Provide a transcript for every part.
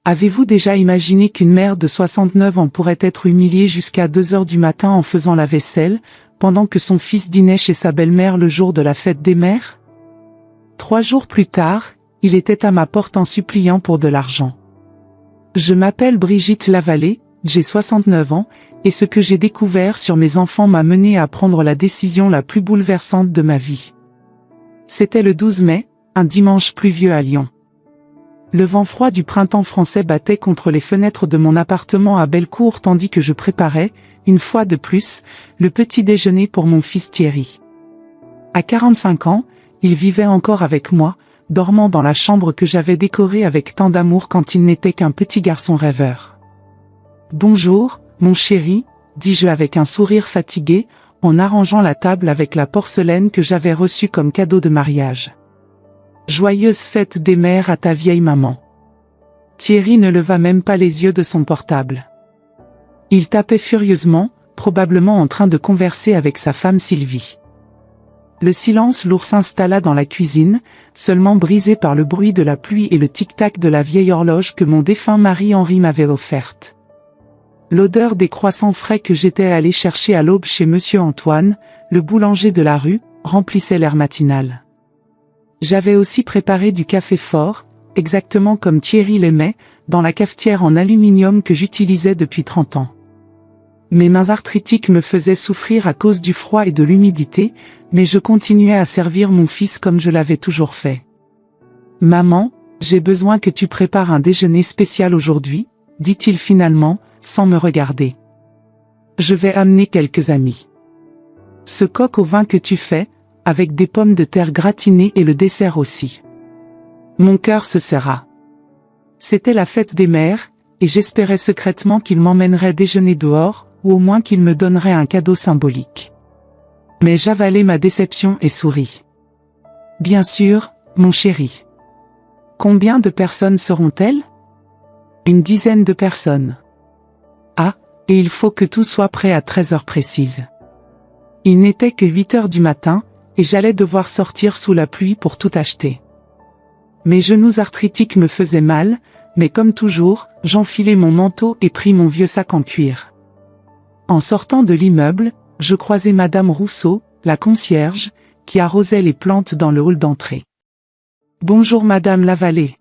Avez-vous déjà imaginé qu'une mère de 69 ans pourrait être humiliée jusqu'à 2 heures du matin en faisant la vaisselle, pendant que son fils dînait chez sa belle-mère le jour de la fête des mères? 3 jours plus tard, il était à ma porte en suppliant pour de l'argent. Je m'appelle Brigitte Lavallée, j'ai 69 ans, et ce que j'ai découvert sur mes enfants m'a mené à prendre la décision la plus bouleversante de ma vie. C'était le 12 mai, un dimanche pluvieux à Lyon. Le vent froid du printemps français battait contre les fenêtres de mon appartement à Bellecour tandis que je préparais, une fois de plus, le petit déjeuner pour mon fils Thierry. À 45 ans, il vivait encore avec moi, dormant dans la chambre que j'avais décorée avec tant d'amour quand il n'était qu'un petit garçon rêveur. « Bonjour, mon chéri », dis-je avec un sourire fatigué, en arrangeant la table avec la porcelaine que j'avais reçue comme cadeau de mariage. « Joyeuse fête des mères à ta vieille maman. » Thierry ne leva même pas les yeux de son portable. Il tapait furieusement, probablement en train de converser avec sa femme Sylvie. Le silence lourd s'installa dans la cuisine, seulement brisé par le bruit de la pluie et le tic-tac de la vieille horloge que mon défunt mari-Henri m'avait offerte. L'odeur des croissants frais que j'étais allé chercher à l'aube chez Monsieur Antoine, le boulanger de la rue, remplissait l'air matinal. J'avais aussi préparé du café fort, exactement comme Thierry l'aimait, dans la cafetière en aluminium que j'utilisais depuis 30 ans. Mes mains arthritiques me faisaient souffrir à cause du froid et de l'humidité, mais je continuais à servir mon fils comme je l'avais toujours fait. « Maman, j'ai besoin que tu prépares un déjeuner spécial aujourd'hui, » dit-il finalement, sans me regarder. « Je vais amener quelques amis. Ce coq au vin que tu fais, avec des pommes de terre gratinées et le dessert aussi. » Mon cœur se serra. C'était la fête des mères, et j'espérais secrètement qu'il m'emmènerait déjeuner dehors, ou au moins qu'il me donnerait un cadeau symbolique. Mais j'avalai ma déception et souris. « Bien sûr, mon chéri. » « Combien de personnes seront-elles ? » « Une dizaine de personnes. »« Ah, et il faut que tout soit prêt à 13 heures précises. » Il n'était que 8 heures du matin, et j'allais devoir sortir sous la pluie pour tout acheter. Mes genoux arthritiques me faisaient mal, mais comme toujours, j'enfilai mon manteau et pris mon vieux sac en cuir. En sortant de l'immeuble, je croisai Madame Rousseau, la concierge, qui arrosait les plantes dans le hall d'entrée. « Bonjour Madame Lavallée.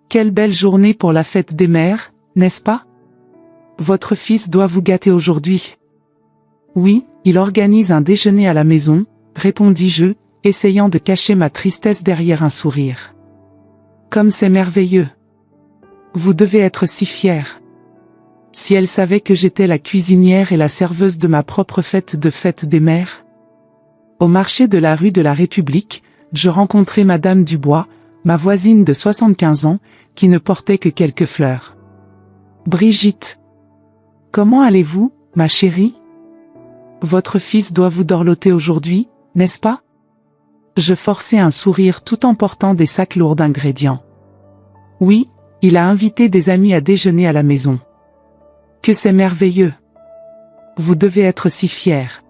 Quelle belle journée pour la fête des mères, n'est-ce pas? Votre fils doit vous gâter aujourd'hui. »« Oui, il organise un déjeuner à la maison, » répondis-je, essayant de cacher ma tristesse derrière un sourire. « Comme c'est merveilleux. Vous devez être si fière. Si elle savait que j'étais la cuisinière et la serveuse de ma propre fête des mères. » Au marché de la rue de la République, je rencontrai Madame Dubois, ma voisine de 75 ans, qui ne portait que quelques fleurs. « Brigitte. Comment allez-vous, ma chérie? Votre fils doit vous dorloter aujourd'hui, n'est-ce pas? » Je forçai un sourire tout en portant des sacs lourds d'ingrédients. « Oui, il a invité des amis à déjeuner à la maison. »« Que c'est merveilleux. Vous devez être si fière.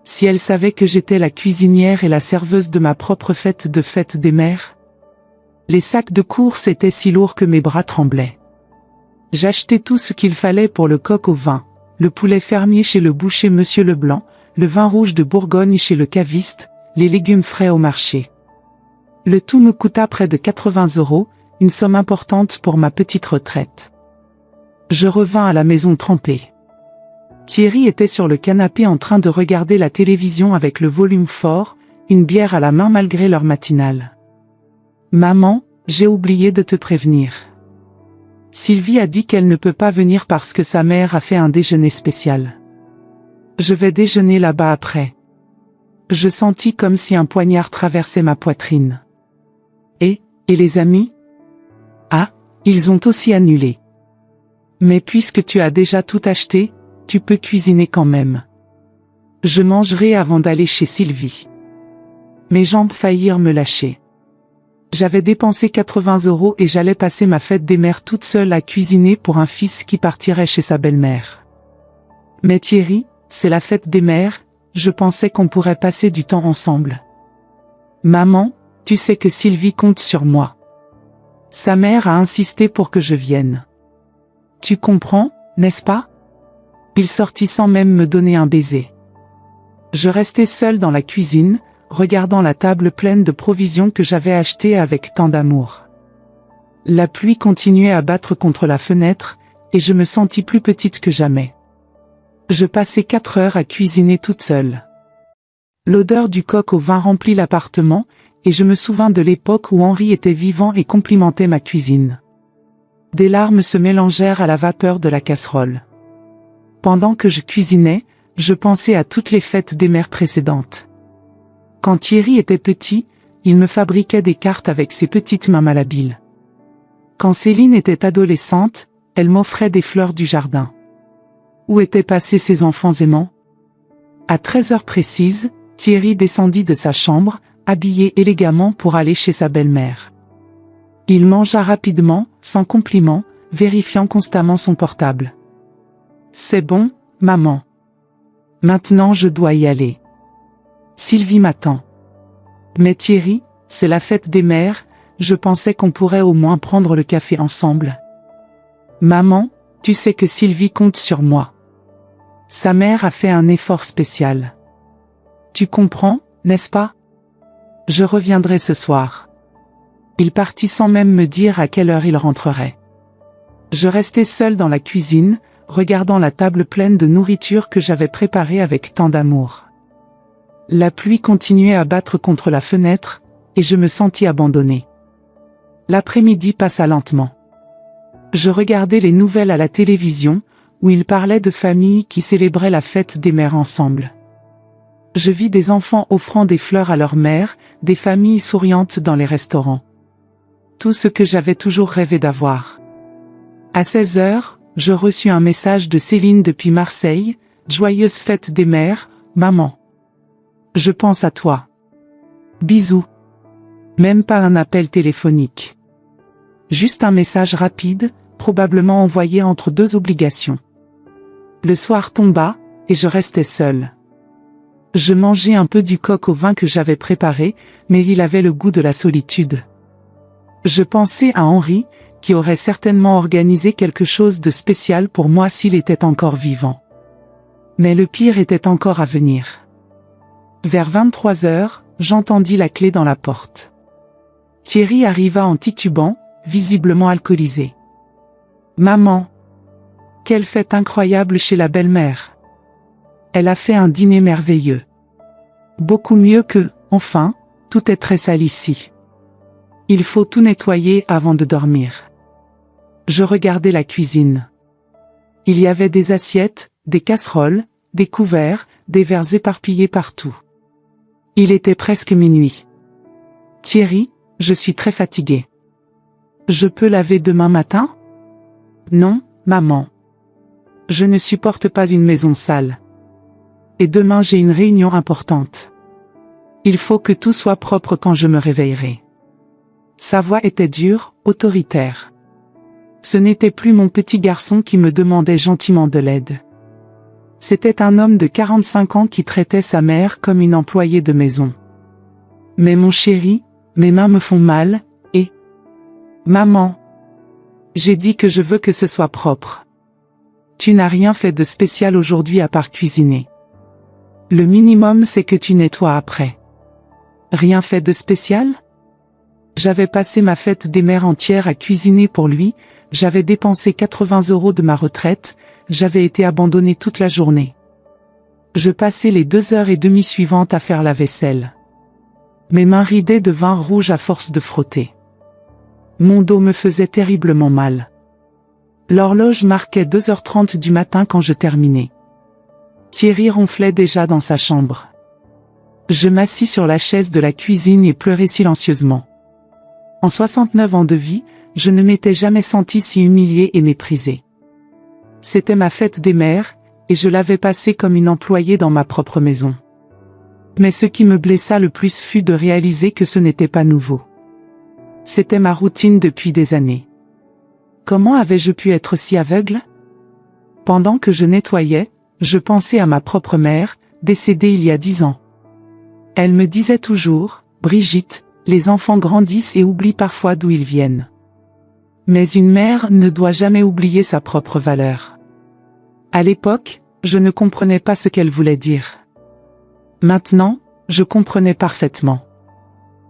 Si elle savait que j'étais la cuisinière et la serveuse de ma propre fête des mères. » Les sacs de course étaient si lourds que mes bras tremblaient. J'achetai tout ce qu'il fallait pour le coq au vin, le poulet fermier chez le boucher Monsieur Leblanc, le vin rouge de Bourgogne chez le caviste, les légumes frais au marché. Le tout me coûta près de 80 €, une somme importante pour ma petite retraite. Je revins à la maison trempée. Thierry était sur le canapé en train de regarder la télévision avec le volume fort, une bière à la main malgré l'heure matinale. « Maman, j'ai oublié de te prévenir. Sylvie a dit qu'elle ne peut pas venir parce que sa mère a fait un déjeuner spécial. Je vais déjeuner là-bas après. » Je sentis comme si un poignard traversait ma poitrine. « Et les amis ? » ?»« Ah, ils ont aussi annulé. Mais puisque tu as déjà tout acheté, tu peux cuisiner quand même. Je mangerai avant d'aller chez Sylvie. » Mes jambes faillirent me lâcher. J'avais dépensé 80 € et j'allais passer ma fête des mères toute seule à cuisiner pour un fils qui partirait chez sa belle-mère. Mais Thierry, c'est la fête des mères, je pensais qu'on pourrait passer du temps ensemble. Maman, tu sais que Sylvie compte sur moi. Sa mère a insisté pour que je vienne. Tu comprends, n'est-ce pas? Il sortit sans même me donner un baiser. Je restais seule dans la cuisine, regardant la table pleine de provisions que j'avais achetées avec tant d'amour. La pluie continuait à battre contre la fenêtre, et je me sentis plus petite que jamais. Je passais 4 heures à cuisiner toute seule. L'odeur du coq au vin remplit l'appartement, et je me souvins de l'époque où Henri était vivant et complimentait ma cuisine. Des larmes se mélangèrent à la vapeur de la casserole. Pendant que je cuisinais, je pensais à toutes les fêtes des mères précédentes. Quand Thierry était petit, il me fabriquait des cartes avec ses petites mains malhabiles. Quand Céline était adolescente, elle m'offrait des fleurs du jardin. Où étaient passés ces enfants aimants? À 13 heures précises, Thierry descendit de sa chambre, habillé élégamment pour aller chez sa belle-mère. Il mangea rapidement, sans compliment, vérifiant constamment son portable. C'est bon, maman. Maintenant je dois y aller. Sylvie m'attend. Mais Thierry, c'est la fête des mères, je pensais qu'on pourrait au moins prendre le café ensemble. Maman, tu sais que Sylvie compte sur moi. Sa mère a fait un effort spécial. Tu comprends, n'est-ce pas? Je reviendrai ce soir. Il partit sans même me dire à quelle heure il rentrerait. Je restais seule dans la cuisine, regardant la table pleine de nourriture que j'avais préparée avec tant d'amour. La pluie continuait à battre contre la fenêtre, et je me sentis abandonnée. L'après-midi passa lentement. Je regardais les nouvelles à la télévision, où ils parlaient de familles qui célébraient la fête des mères ensemble. Je vis des enfants offrant des fleurs à leur mère, des familles souriantes dans les restaurants. Tout ce que j'avais toujours rêvé d'avoir. À 16 heures, je reçus un message de Céline depuis Marseille, « Joyeuse fête des mères, maman. Je pense à toi. Bisous. » Même pas un appel téléphonique. Juste un message rapide, probablement envoyé entre 2 obligations. Le soir tomba, et je restais seule. Je mangeais un peu du coq au vin que j'avais préparé, mais il avait le goût de la solitude. Je pensais à Henri, qui aurait certainement organisé quelque chose de spécial pour moi s'il était encore vivant. Mais le pire était encore à venir. Vers 23 heures, j'entendis la clé dans la porte. Thierry arriva en titubant, visiblement alcoolisé. « Maman! Quelle fête incroyable chez la belle-mère! Elle a fait un dîner merveilleux. Beaucoup mieux que, enfin, tout est très sale ici. Il faut tout nettoyer avant de dormir. » Je regardais la cuisine. Il y avait des assiettes, des casseroles, des couverts, des verres éparpillés partout. Il était presque minuit. « Thierry, je suis très fatiguée. Je peux laver demain matin? » « Non, maman. Je ne supporte pas une maison sale. Et demain j'ai une réunion importante. Il faut que tout soit propre quand je me réveillerai. » Sa voix était dure, autoritaire. Ce n'était plus mon petit garçon qui me demandait gentiment de l'aide. C'était un homme de 45 ans qui traitait sa mère comme une employée de maison. « Mais mon chéri, mes mains me font mal, et... »« Maman, j'ai dit que je veux que ce soit propre. Tu n'as rien fait de spécial aujourd'hui à part cuisiner. Le minimum c'est que tu nettoies après. » Rien fait de spécial? J'avais passé ma fête des mères entière à cuisiner pour lui, j'avais dépensé 80 € de ma retraite, j'avais été abandonnée toute la journée. Je passais les 2h30 suivantes à faire la vaisselle. Mes mains ridaient de vin rouge à force de frotter. Mon dos me faisait terriblement mal. L'horloge marquait 2h30 du matin quand je terminais. Thierry ronflait déjà dans sa chambre. Je m'assis sur la chaise de la cuisine et pleurais silencieusement. En 69 ans de vie, je ne m'étais jamais sentie si humiliée et méprisée. C'était ma fête des mères, et je l'avais passée comme une employée dans ma propre maison. Mais ce qui me blessa le plus fut de réaliser que ce n'était pas nouveau. C'était ma routine depuis des années. Comment avais-je pu être si aveugle? Pendant que je nettoyais, je pensais à ma propre mère, décédée il y a 10 ans. Elle me disait toujours, « Brigitte, les enfants grandissent et oublient parfois d'où ils viennent. Mais une mère ne doit jamais oublier sa propre valeur. À l'époque, je ne comprenais pas ce qu'elle voulait dire. Maintenant, je comprenais parfaitement.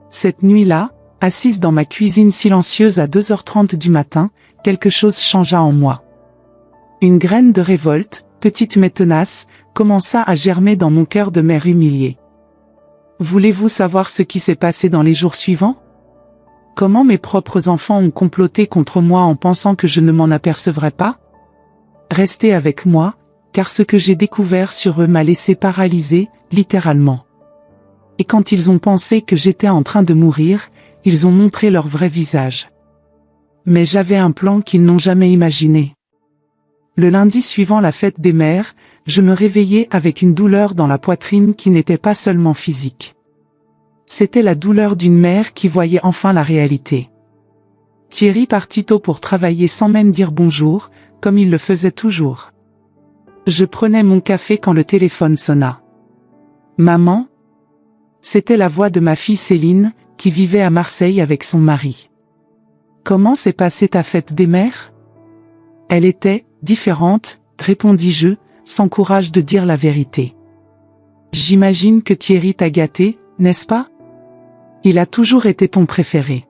Cette nuit-là, assise dans ma cuisine silencieuse à 2h30 du matin, quelque chose changea en moi. Une graine de révolte, petite mais tenace, commença à germer dans mon cœur de mère humiliée. Voulez-vous savoir ce qui s'est passé dans les jours suivants? Comment mes propres enfants ont comploté contre moi en pensant que je ne m'en apercevrais pas? Restez avec moi, car ce que j'ai découvert sur eux m'a laissé paralysée, littéralement. Et quand ils ont pensé que j'étais en train de mourir, ils ont montré leur vrai visage. Mais j'avais un plan qu'ils n'ont jamais imaginé. Le lundi suivant la fête des mères, je me réveillais avec une douleur dans la poitrine qui n'était pas seulement physique. C'était la douleur d'une mère qui voyait enfin la réalité. Thierry partit tôt pour travailler sans même dire bonjour, comme il le faisait toujours. Je prenais mon café quand le téléphone sonna. Maman? C'était la voix de ma fille Céline, qui vivait à Marseille avec son mari. Comment s'est passée ta fête des mères? Elle était différente, répondis-je, sans courage de dire la vérité. J'imagine que Thierry t'a gâté, n'est-ce pas? Il a toujours été ton préféré.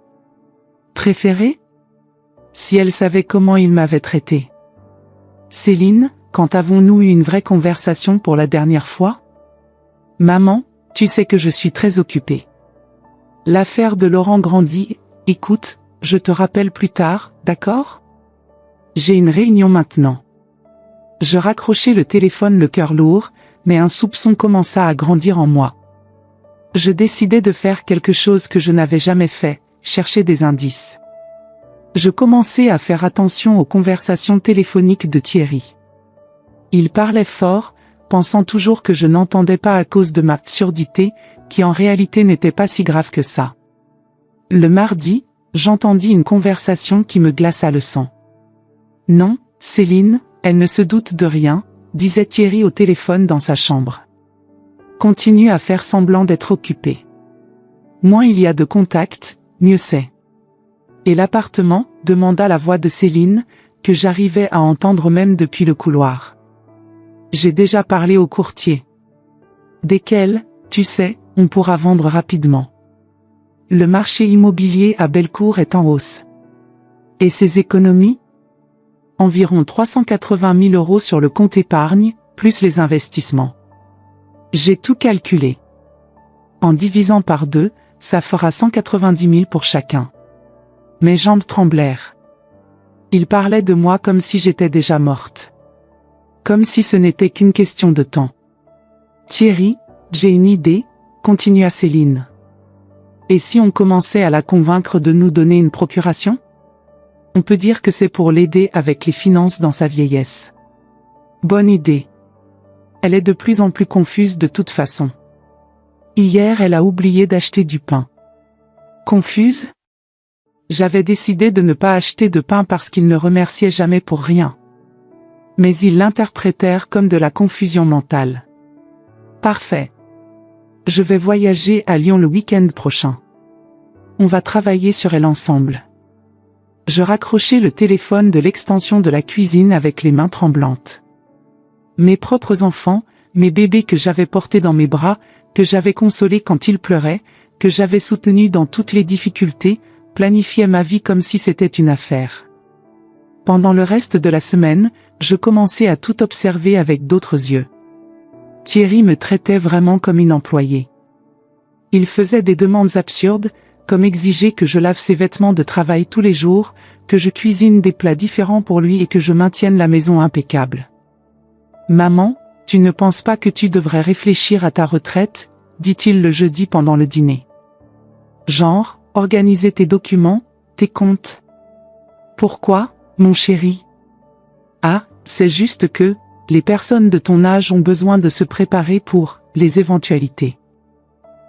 Préféré? Si elle savait comment il m'avait traité. Céline, quand avons-nous eu une vraie conversation pour la dernière fois? Maman, tu sais que je suis très occupée. L'affaire de Laurent grandit, écoute, je te rappelle plus tard, d'accord? J'ai une réunion maintenant. Je raccrochai le téléphone le cœur lourd, mais un soupçon commença à grandir en moi. Je décidai de faire quelque chose que je n'avais jamais fait, chercher des indices. Je commençai à faire attention aux conversations téléphoniques de Thierry. Il parlait fort, pensant toujours que je n'entendais pas à cause de ma surdité, qui en réalité n'était pas si grave que ça. Le mardi, j'entendis une conversation qui me glaça le sang. Non, Céline, elle ne se doute de rien, disait Thierry au téléphone dans sa chambre. Continue à faire semblant d'être occupé. Moins il y a de contacts, mieux c'est. Et l'appartement, demanda la voix de Céline, que j'arrivais à entendre même depuis le couloir. J'ai déjà parlé au courtier. Desquels, tu sais, on pourra vendre rapidement. Le marché immobilier à Bellecour est en hausse. Et ses économies? Environ 380 000 € sur le compte épargne, plus les investissements. J'ai tout calculé. En divisant par 2, ça fera 190 000 pour chacun. Mes jambes tremblèrent. Il parlait de moi comme si j'étais déjà morte. Comme si ce n'était qu'une question de temps. Thierry, j'ai une idée, continua Céline. Et si on commençait à la convaincre de nous donner une procuration? On peut dire que c'est pour l'aider avec les finances dans sa vieillesse. Bonne idée. Elle est de plus en plus confuse de toute façon. Hier, elle a oublié d'acheter du pain. Confuse? J'avais décidé de ne pas acheter de pain parce qu'il ne remerciait jamais pour rien. Mais ils l'interprétèrent comme de la confusion mentale. Parfait. Je vais voyager à Lyon le week-end prochain. On va travailler sur elle ensemble. Je raccrochai le téléphone de l'extension de la cuisine avec les mains tremblantes. Mes propres enfants, mes bébés que j'avais portés dans mes bras, que j'avais consolés quand ils pleuraient, que j'avais soutenus dans toutes les difficultés, planifiaient ma vie comme si c'était une affaire. Pendant le reste de la semaine, je commençais à tout observer avec d'autres yeux. Thierry me traitait vraiment comme une employée. Il faisait des demandes absurdes, comme exiger que je lave ses vêtements de travail tous les jours, que je cuisine des plats différents pour lui et que je maintienne la maison impeccable. Maman, tu ne penses pas que tu devrais réfléchir à ta retraite, dit-il le jeudi pendant le dîner. Genre, organiser tes documents, tes comptes. Pourquoi, mon chéri? Ah, c'est juste que, les personnes de ton âge ont besoin de se préparer pour les éventualités.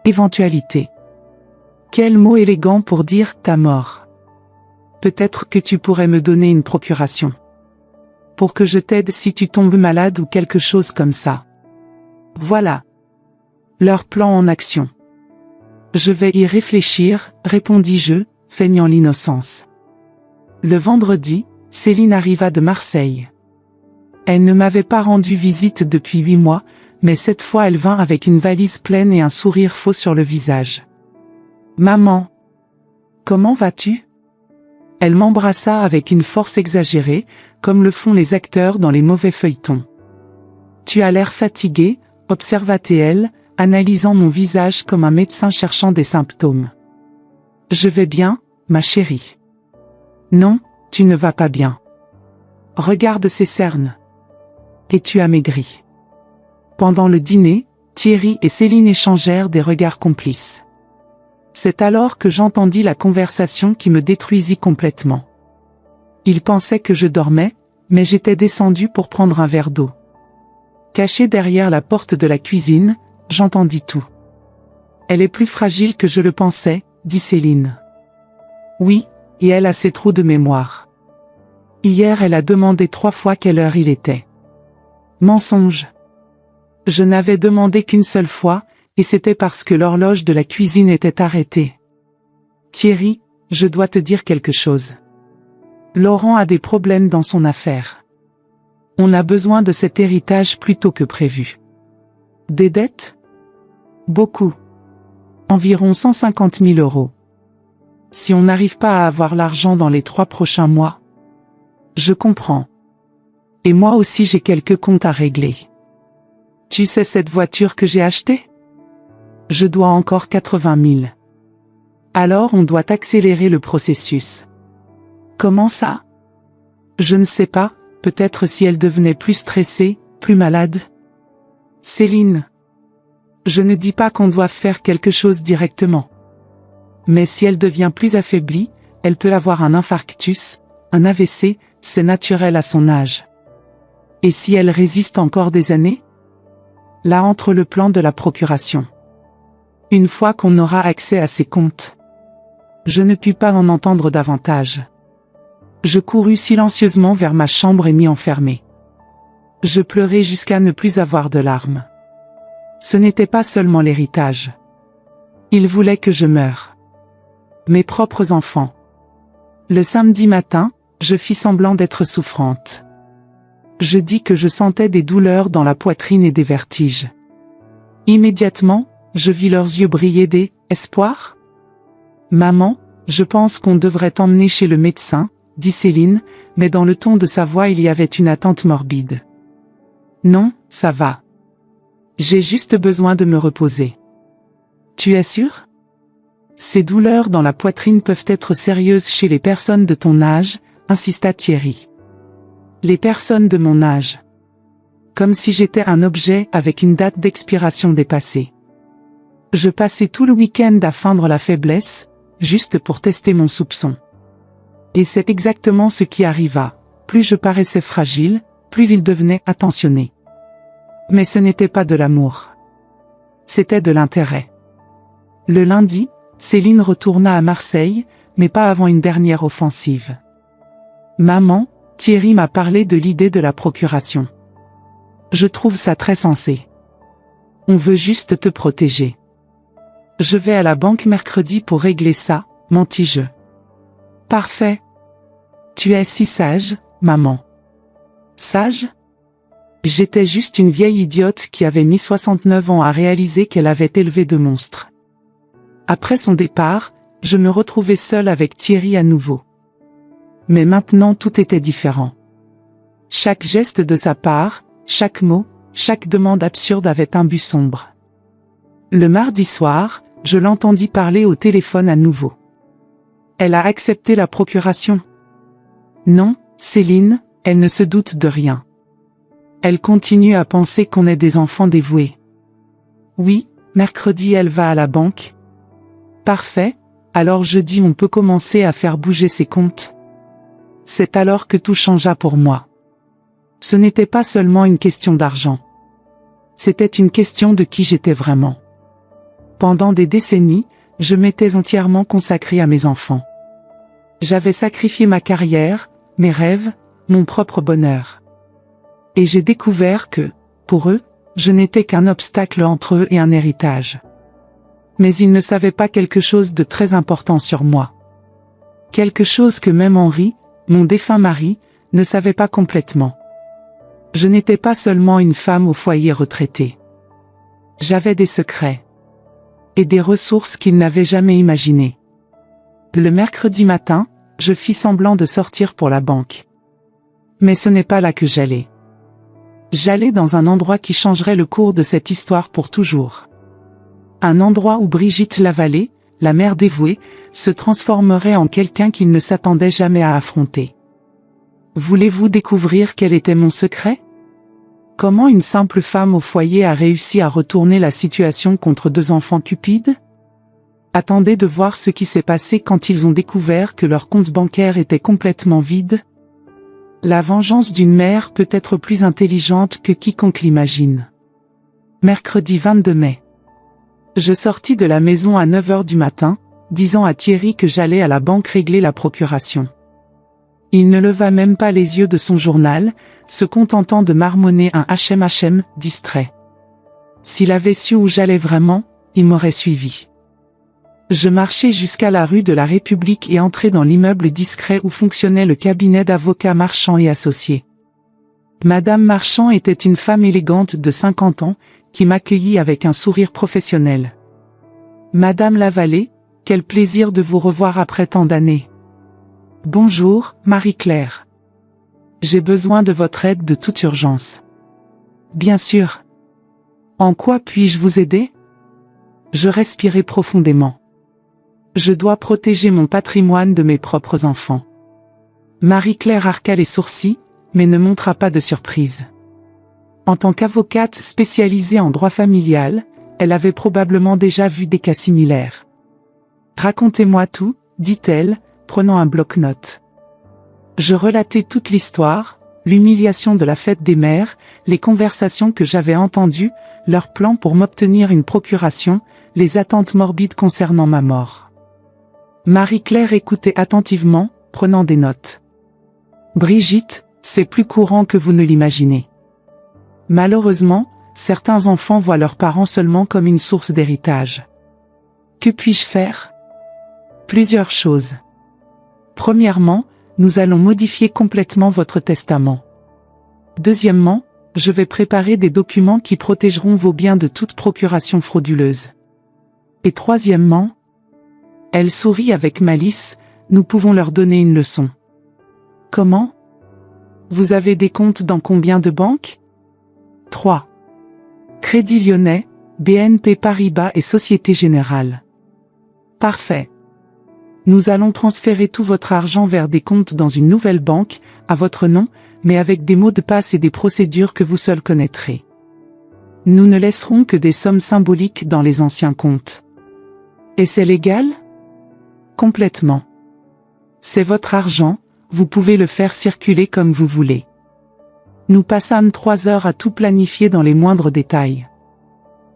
Éventualité. Quel mot élégant pour dire ta mort. Peut-être que tu pourrais me donner une procuration. Pour que je t'aide si tu tombes malade ou quelque chose comme ça. Voilà. Leur plan en action. Je vais y réfléchir, répondis-je, feignant l'innocence. Le vendredi, Céline arriva de Marseille. Elle ne m'avait pas rendu visite depuis 8 mois, mais cette fois elle vint avec une valise pleine et un sourire faux sur le visage. « Maman, comment vas-tu ?» Elle m'embrassa avec une force exagérée, comme le font les acteurs dans les mauvais feuilletons. « Tu as l'air fatiguée », observa-t-elle, analysant mon visage comme un médecin cherchant des symptômes. « Je vais bien, ma chérie. »« Non, tu ne vas pas bien. Regarde ces cernes. Et tu as maigri. » Pendant le dîner, Thierry et Céline échangèrent des regards complices. C'est alors que j'entendis la conversation qui me détruisit complètement. Ils pensaient que je dormais, mais j'étais descendu pour prendre un verre d'eau. Caché derrière la porte de la cuisine, j'entendis tout. « Elle est plus fragile que je le pensais », dit Céline. « Oui, et elle a ses trous de mémoire. Hier elle a demandé 3 fois quelle heure il était. » Mensonge. Je n'avais demandé qu'une seule fois, et c'était parce que l'horloge de la cuisine était arrêtée. Thierry, je dois te dire quelque chose. Laurent a des problèmes dans son affaire. On a besoin de cet héritage plus tôt que prévu. Des dettes? Beaucoup. Environ 150 000 €. Si on n'arrive pas à avoir l'argent dans les 3 prochains mois. Je comprends. Et moi aussi j'ai quelques comptes à régler. Tu sais cette voiture que j'ai achetée? Je dois encore 80 000. Alors on doit accélérer le processus. Comment ça? Je ne sais pas, peut-être si elle devenait plus stressée, plus malade. Céline. Je ne dis pas qu'on doit faire quelque chose directement. Mais si elle devient plus affaiblie, elle peut avoir un infarctus, un AVC, c'est naturel à son âge. Et si elle résiste encore des années? Là entre le plan de la procuration. Une fois qu'on aura accès à ses comptes. Je ne puis pas en entendre davantage. Je courus silencieusement vers ma chambre et m'y enfermai. Je pleurai jusqu'à ne plus avoir de larmes. Ce n'était pas seulement l'héritage. Il voulait que je meure. Mes propres enfants. Le samedi matin, je fis semblant d'être souffrante. Je dis que je sentais des douleurs dans la poitrine et des vertiges. Immédiatement, je vis leurs yeux briller des « espoirs ». « Maman, je pense qu'on devrait t'emmener chez le médecin », dit Céline, mais dans le ton de sa voix il y avait une attente morbide. « Non, ça va. J'ai juste besoin de me reposer. »« Tu es sûre ? Ces douleurs dans la poitrine peuvent être sérieuses chez les personnes de ton âge, » insista Thierry. « Les personnes de mon âge. » Comme si j'étais un objet avec une date d'expiration dépassée. Je passais tout le week-end à feindre la faiblesse, juste pour tester mon soupçon. Et c'est exactement ce qui arriva. Plus je paraissais fragile, plus il devenait attentionné. Mais ce n'était pas de l'amour. C'était de l'intérêt. Le lundi, Céline retourna à Marseille, mais pas avant une dernière offensive. « Maman, Thierry m'a parlé de l'idée de la procuration. Je trouve ça très sensé. On veut juste te protéger. Je vais à la banque mercredi pour régler ça, mentis-je. Parfait. Tu es si sage, maman. Sage? J'étais juste une vieille idiote qui avait mis 69 ans à réaliser qu'elle avait élevé de monstres. Après son départ, je me retrouvais seule avec Thierry à nouveau. Mais maintenant tout était différent. Chaque geste de sa part, chaque mot, chaque demande absurde avait un but sombre. Le mardi soir, je l'entendis parler au téléphone à nouveau. Elle a accepté la procuration. Non, Céline, elle ne se doute de rien. Elle continue à penser qu'on est des enfants dévoués. Oui, mercredi elle va à la banque. Parfait, alors jeudi on peut commencer à faire bouger ses comptes. C'est alors que tout changea pour moi. Ce n'était pas seulement une question d'argent. C'était une question de qui j'étais vraiment. Pendant des décennies, je m'étais entièrement consacrée à mes enfants. J'avais sacrifié ma carrière, mes rêves, mon propre bonheur. Et j'ai découvert que, pour eux, je n'étais qu'un obstacle entre eux et un héritage. Mais ils ne savaient pas quelque chose de très important sur moi. Quelque chose que même Henri, Mon défunt mari ne savait pas complètement. Je n'étais pas seulement une femme au foyer retraité. J'avais des secrets. Et des ressources qu'il n'avait jamais imaginées. Le mercredi matin, je fis semblant de sortir pour la banque. Mais ce n'est pas là que j'allais. J'allais dans un endroit qui changerait le cours de cette histoire pour toujours. Un endroit où Brigitte Lavallée, la mère dévouée, se transformerait en quelqu'un qu'il ne s'attendait jamais à affronter. Voulez-vous découvrir quel était mon secret? Comment une simple femme au foyer a réussi à retourner la situation contre 2 enfants cupides? Attendez de voir ce qui s'est passé quand ils ont découvert que leur compte bancaire était complètement vide. La vengeance d'une mère peut être plus intelligente que quiconque l'imagine. Mercredi 22 mai. Je sortis de la maison à 9 h du matin, disant à Thierry que j'allais à la banque régler la procuration. Il ne leva même pas les yeux de son journal, se contentant de marmonner un HM distrait. S'il avait su où j'allais vraiment, il m'aurait suivi. Je marchai jusqu'à la rue de la République et entrai dans l'immeuble discret où fonctionnait le cabinet d'avocats Marchand et Associés. Madame Marchand était une femme élégante de 50 ans, qui m'accueillit avec un sourire professionnel. Madame Lavallée, quel plaisir de vous revoir après tant d'années. Bonjour, Marie-Claire. J'ai besoin de votre aide de toute urgence. Bien sûr. En quoi puis-je vous aider? Je respirai profondément. Je dois protéger mon patrimoine de mes propres enfants. Marie-Claire arqua les sourcils, mais ne montra pas de surprise. En tant qu'avocate spécialisée en droit familial, elle avait probablement déjà vu des cas similaires. Racontez-moi tout, dit-elle, prenant un bloc-notes. Je relatai toute l'histoire, l'humiliation de la fête des mères, les conversations que j'avais entendues, leurs plans pour m'obtenir une procuration, les attentes morbides concernant ma mort. Marie-Claire écoutait attentivement, prenant des notes. Brigitte, c'est plus courant que vous ne l'imaginez. Malheureusement, certains enfants voient leurs parents seulement comme une source d'héritage. Que puis-je faire? Plusieurs choses. Premièrement, nous allons modifier complètement votre testament. Deuxièmement, je vais préparer des documents qui protégeront vos biens de toute procuration frauduleuse. Et troisièmement, elle sourit avec malice, nous pouvons leur donner une leçon. Comment? Vous avez des comptes dans combien de banques? 3. Crédit Lyonnais, BNP Paribas et Société Générale. Parfait. Nous allons transférer tout votre argent vers des comptes dans une nouvelle banque, à votre nom, mais avec des mots de passe et des procédures que vous seul connaîtrez. Nous ne laisserons que des sommes symboliques dans les anciens comptes. Et c'est légal? Complètement. C'est votre argent, vous pouvez le faire circuler comme vous voulez. Nous passâmes 3 heures à tout planifier dans les moindres détails.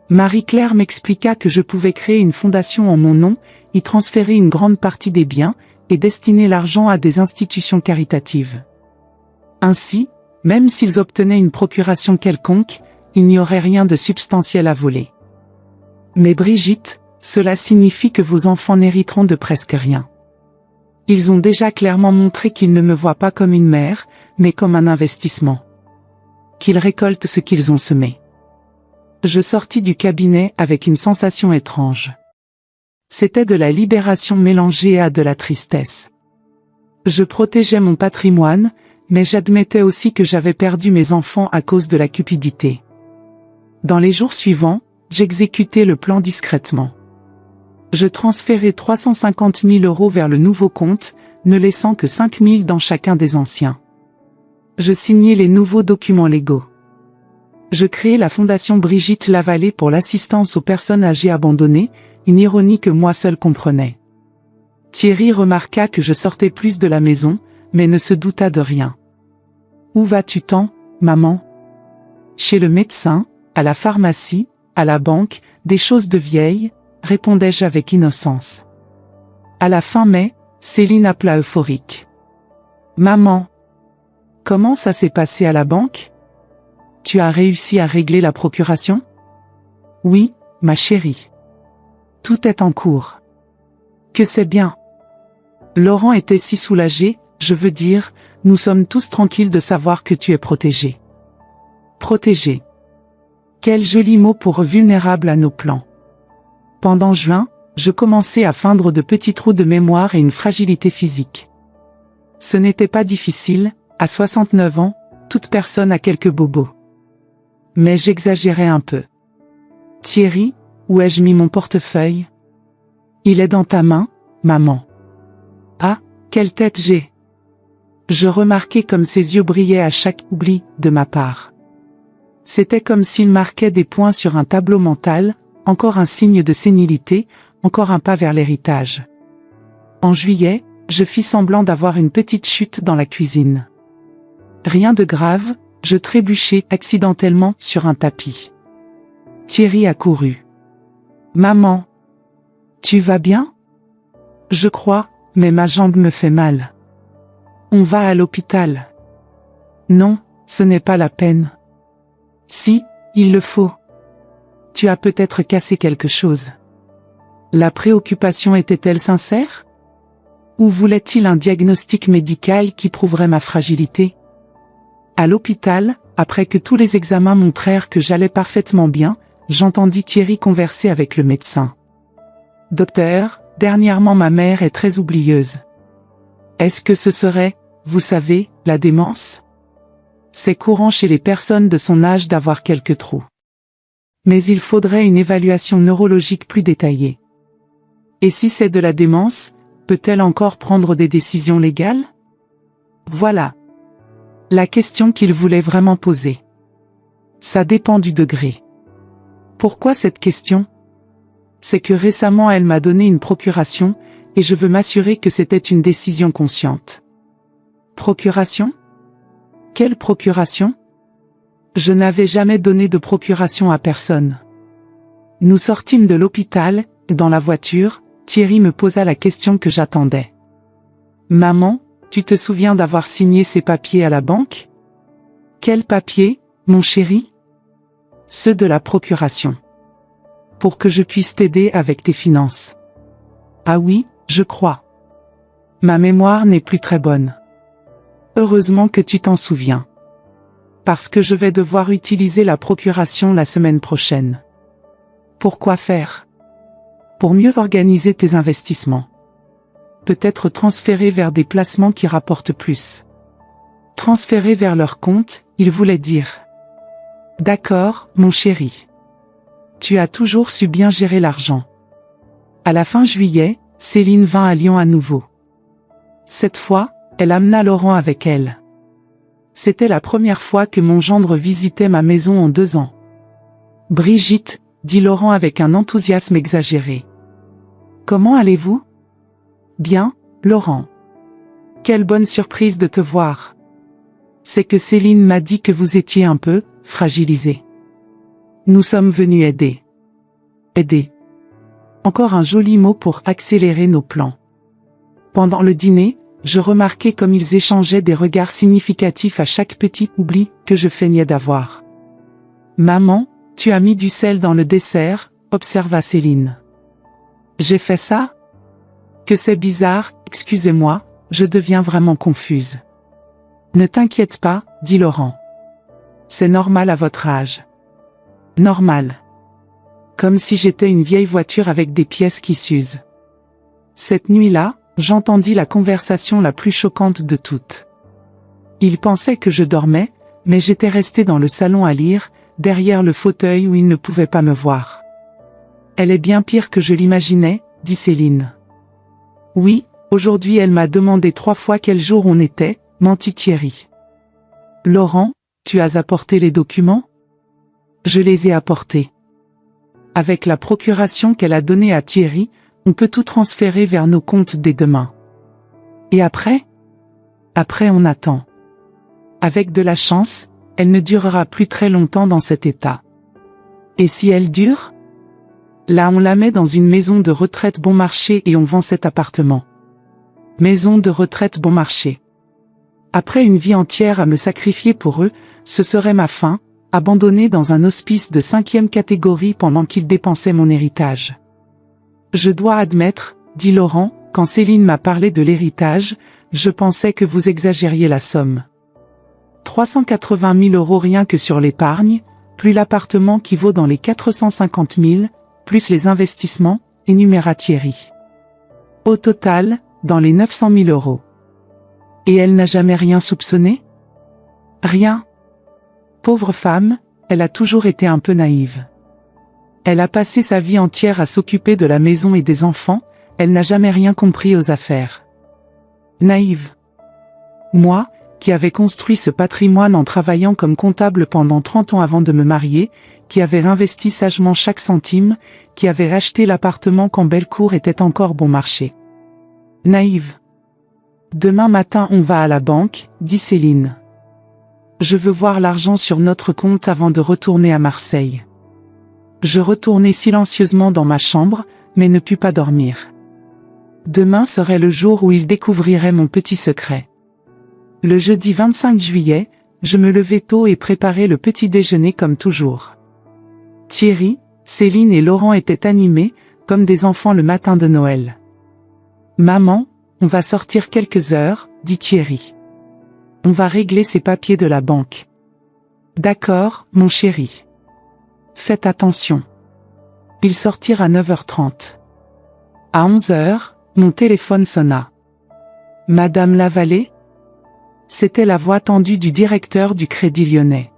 Marie-Claire m'expliqua que je pouvais créer une fondation en mon nom, y transférer une grande partie des biens, et destiner l'argent à des institutions caritatives. Ainsi, même s'ils obtenaient une procuration quelconque, il n'y aurait rien de substantiel à voler. Mais Brigitte, cela signifie que vos enfants n'hériteront de presque rien. Ils ont déjà clairement montré qu'ils ne me voient pas comme une mère, mais comme un investissement. Qu'ils récoltent ce qu'ils ont semé. Je sortis du cabinet avec une sensation étrange. C'était de la libération mélangée à de la tristesse. Je protégeais mon patrimoine, mais j'admettais aussi que j'avais perdu mes enfants à cause de la cupidité. Dans les jours suivants, j'exécutais le plan discrètement. Je transférais 350 000 € vers le nouveau compte, ne laissant que 5 000 dans chacun des anciens. Je signais les nouveaux documents légaux. Je créai la fondation Brigitte Lavallée pour l'assistance aux personnes âgées abandonnées, une ironie que moi seul comprenais. Thierry remarqua que je sortais plus de la maison, mais ne se douta de rien. « Où vas-tu tant, maman ?»« Chez le médecin, à la pharmacie, à la banque, des choses de vieille, » répondais-je avec innocence. À la fin mai, Céline appela euphorique. « Maman, comment ça s'est passé à la banque? Tu as réussi à régler la procuration? » « Oui, ma chérie. Tout est en cours. » « Que c'est bien. » Laurent était si soulagé, je veux dire, nous sommes tous tranquilles de savoir que tu es protégé. Protégé. Quel joli mot pour vulnérable à nos plans. Pendant juin, je commençais à feindre de petits trous de mémoire et une fragilité physique. Ce n'était pas difficile, à 69 ans, toute personne a quelques bobos. Mais j'exagérais un peu. Thierry, où ai-je mis mon portefeuille? Il est dans ta main, maman. Ah, quelle tête j'ai! Je remarquais comme ses yeux brillaient à chaque oubli de ma part. C'était comme s'il marquait des points sur un tableau mental, encore un signe de sénilité, encore un pas vers l'héritage. En juillet, je fis semblant d'avoir une petite chute dans la cuisine. Rien de grave, je trébuchai accidentellement sur un tapis. Thierry accourut. Maman. Tu vas bien? Je crois, mais ma jambe me fait mal. On va à l'hôpital. Non, ce n'est pas la peine. Si, il le faut. Tu as peut-être cassé quelque chose. La préoccupation était-elle sincère? Ou voulait-il un diagnostic médical qui prouverait ma fragilité? À l'hôpital, après que tous les examens montrèrent que j'allais parfaitement bien, j'entendis Thierry converser avec le médecin. Docteur, dernièrement ma mère est très oublieuse. Est-ce que ce serait, vous savez, la démence? C'est courant chez les personnes de son âge d'avoir quelques trous. Mais il faudrait une évaluation neurologique plus détaillée. Et si c'est de la démence, peut-elle encore prendre des décisions légales? Voilà. La question qu'il voulait vraiment poser. Ça dépend du degré. Pourquoi cette question? C'est que récemment elle m'a donné une procuration, et je veux m'assurer que c'était une décision consciente. Procuration? Quelle procuration? Je n'avais jamais donné de procuration à personne. Nous sortîmes de l'hôpital, et dans la voiture, Thierry me posa la question que j'attendais. Maman, tu te souviens d'avoir signé ces papiers à la banque? Quels papiers, mon chéri? Ceux de la procuration. Pour que je puisse t'aider avec tes finances. Ah oui, je crois. Ma mémoire n'est plus très bonne. Heureusement que tu t'en souviens. Parce que je vais devoir utiliser la procuration la semaine prochaine. Pourquoi faire? Pour mieux organiser tes investissements. Peut-être transférer vers des placements qui rapportent plus. Transférer vers leur compte, il voulait dire. D'accord, mon chéri. Tu as toujours su bien gérer l'argent. À la fin juillet, Céline vint à Lyon à nouveau. Cette fois, elle amena Laurent avec elle. C'était la première fois que mon gendre visitait ma maison en 2 ans. Brigitte, dit Laurent avec un enthousiasme exagéré. Comment allez-vous? Bien, Laurent. Quelle bonne surprise de te voir. C'est que Céline m'a dit que vous étiez un peu fragilisé. Nous sommes venus aider. Aider. Encore un joli mot pour accélérer nos plans. Pendant le dîner, je remarquais comme ils échangeaient des regards significatifs à chaque petit oubli que je feignais d'avoir. Maman, tu as mis du sel dans le dessert, observa Céline. J'ai fait ça? Que c'est bizarre, excusez-moi, je deviens vraiment confuse. Ne t'inquiète pas, dit Laurent. C'est normal à votre âge. Normal. Comme si j'étais une vieille voiture avec des pièces qui s'usent. Cette nuit-là, j'entendis la conversation la plus choquante de toutes. Il pensait que je dormais, mais j'étais resté dans le salon à lire, derrière le fauteuil où il ne pouvait pas me voir. Elle est bien pire que je l'imaginais, dit Céline. Oui, aujourd'hui elle m'a demandé 3 fois quel jour on était, mentit Thierry. Laurent, tu as apporté les documents? Je les ai apportés. Avec la procuration qu'elle a donnée à Thierry, on peut tout transférer vers nos comptes dès demain. Et après? Après on attend. Avec de la chance, elle ne durera plus très longtemps dans cet état. Et si elle dure? Là on la met dans une maison de retraite bon marché et on vend cet appartement. Maison de retraite bon marché. Après une vie entière à me sacrifier pour eux, ce serait ma fin, abandonnée dans un hospice de 5e catégorie pendant qu'ils dépensaient mon héritage. Je dois admettre, dit Laurent, quand Céline m'a parlé de l'héritage, Je pensais que vous exagériez la somme. 380 000 € rien que sur l'épargne, plus l'appartement qui vaut dans les 450 000, plus les investissements, énuméra Thierry. Au total, dans les 900 000 €. Et elle n'a jamais rien soupçonné? Rien. Pauvre femme, elle a toujours été un peu naïve. Elle a passé sa vie entière à s'occuper de la maison et des enfants, elle n'a jamais rien compris aux affaires. Naïve. Moi, qui avais construit ce patrimoine en travaillant comme comptable pendant 30 ans avant de me marier, qui avait investi sagement chaque centime, qui avait acheté l'appartement quand Bellecour était encore bon marché. Naïve. Demain matin on va à la banque, dit Céline. Je veux voir l'argent sur notre compte avant de retourner à Marseille. Je retournai silencieusement dans ma chambre, mais ne pus pas dormir. Demain serait le jour où il découvrirait mon petit secret. Le jeudi 25 juillet, je me levai tôt et préparai le petit déjeuner comme toujours. Thierry, Céline et Laurent étaient animés, comme des enfants le matin de Noël. « Maman, on va sortir quelques heures, dit Thierry. On va régler ces papiers de la banque. D'accord, mon chéri. Faites attention. » Ils sortirent à 9h30. À 11h, mon téléphone sonna. « Madame Lavallée ?» C'était la voix tendue du directeur du Crédit Lyonnais.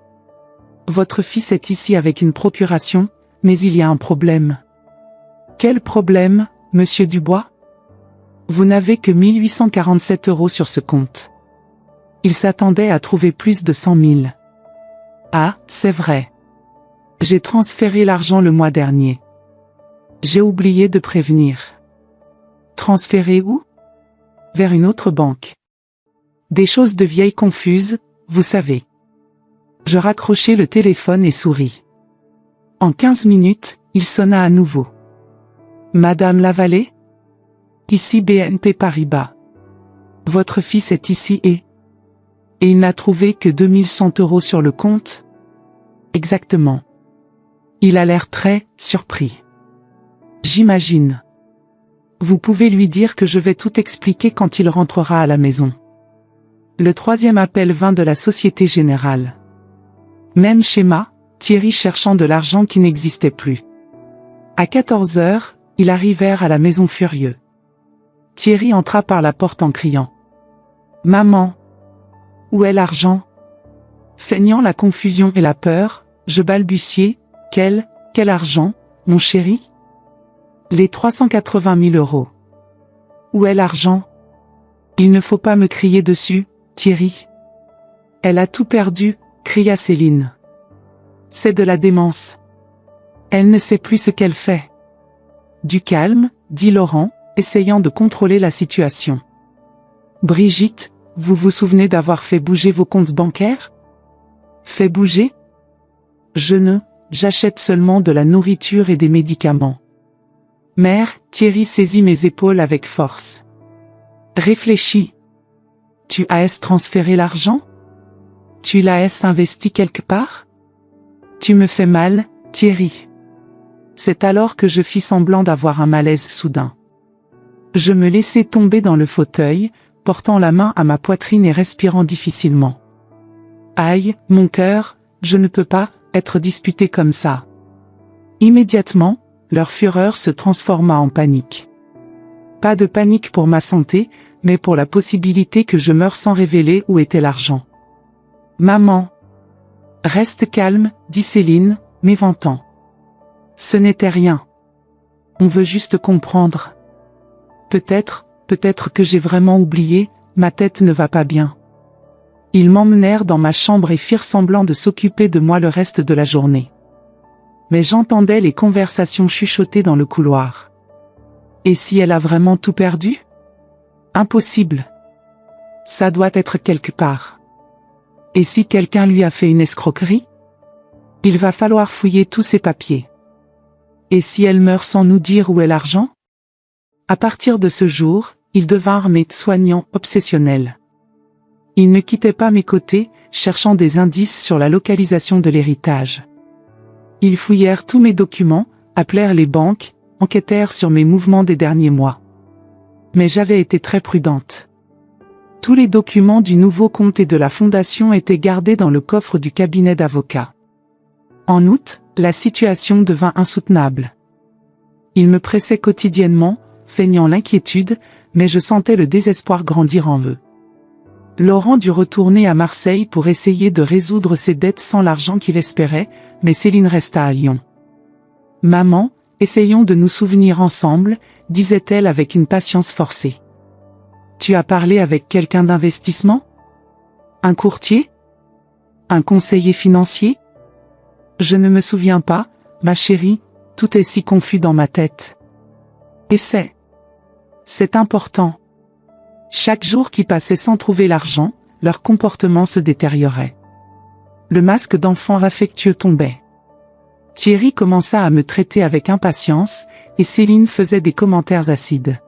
« Votre fils est ici avec une procuration, mais il y a un problème. »« Quel problème, monsieur Dubois ? » Vous n'avez que 1 847 € sur ce compte. Il s'attendait à trouver plus de 100 000. Ah, c'est vrai. J'ai transféré l'argent le mois dernier. J'ai oublié de prévenir. Transféré où? Vers une autre banque. Des choses de vieille confuses, vous savez. Je raccrochai le téléphone et souris. En 15 minutes, il sonna à nouveau. Madame Lavallée? Ici BNP Paribas. Votre fils est ici et il n'a trouvé que 2100 € sur le compte? Exactement. Il a l'air très surpris. J'imagine. Vous pouvez lui dire que je vais tout expliquer quand il rentrera à la maison. Le 3e appel vint de la Société Générale. Même schéma, Thierry cherchant de l'argent qui n'existait plus. À 14h, ils arrivèrent à la maison furieux. Thierry entra par la porte en criant. « Maman! Où est l'argent ?» Feignant la confusion et la peur, je balbutiai. « Quel argent, mon chéri ?» Les 380 000 €. Où est l'argent? Il ne faut pas me crier dessus, Thierry. Elle a tout perdu, cria Céline. C'est de la démence. Elle ne sait plus ce qu'elle fait. Du calme, dit Laurent, essayant de contrôler la situation. Brigitte, vous vous souvenez d'avoir fait bouger vos comptes bancaires? Fait bouger? J'achète seulement de la nourriture et des médicaments. Mère, Thierry saisit mes épaules avec force. Réfléchis. Tu as transféré l'argent? Tu l'as investi quelque part? Tu me fais mal, Thierry. C'est alors que je fis semblant d'avoir un malaise soudain. Je me laissai tomber dans le fauteuil, portant la main à ma poitrine et respirant difficilement. Aïe, mon cœur, je ne peux pas être disputé comme ça. Immédiatement, leur fureur se transforma en panique. Pas de panique pour ma santé, mais pour la possibilité que je meure sans révéler où était l'argent. Maman. Reste calme, dit Céline, m'éventant. Ce n'était rien. On veut juste comprendre. Peut-être que j'ai vraiment oublié, ma tête ne va pas bien. Ils m'emmenèrent dans ma chambre et firent semblant de s'occuper de moi le reste de la journée. Mais j'entendais les conversations chuchotées dans le couloir. Et si elle a vraiment tout perdu? Impossible. Ça doit être quelque part. Et si quelqu'un lui a fait une escroquerie? Il va falloir fouiller tous ses papiers. Et si elle meurt sans nous dire où est l'argent? À partir de ce jour, ils devinrent mes soignants obsessionnels. Ils ne quittaient pas mes côtés, cherchant des indices sur la localisation de l'héritage. Ils fouillèrent tous mes documents, appelèrent les banques, enquêtèrent sur mes mouvements des derniers mois. Mais j'avais été très prudente. Tous les documents du nouveau compte et de la fondation étaient gardés dans le coffre du cabinet d'avocat. En août, la situation devint insoutenable. Il me pressait quotidiennement, feignant l'inquiétude, mais je sentais le désespoir grandir en eux. Laurent dut retourner à Marseille pour essayer de résoudre ses dettes sans l'argent qu'il espérait, mais Céline resta à Lyon. « Maman, essayons de nous souvenir ensemble », disait-elle avec une patience forcée. « Tu as parlé avec quelqu'un d'investissement? Un courtier? Un conseiller financier? Je ne me souviens pas, ma chérie, tout est si confus dans ma tête. Et c'est important. » Chaque jour qui passait sans trouver l'argent, leur comportement se détériorait. Le masque d'enfant affectueux tombait. Thierry commença à me traiter avec impatience, et Céline faisait des commentaires acides.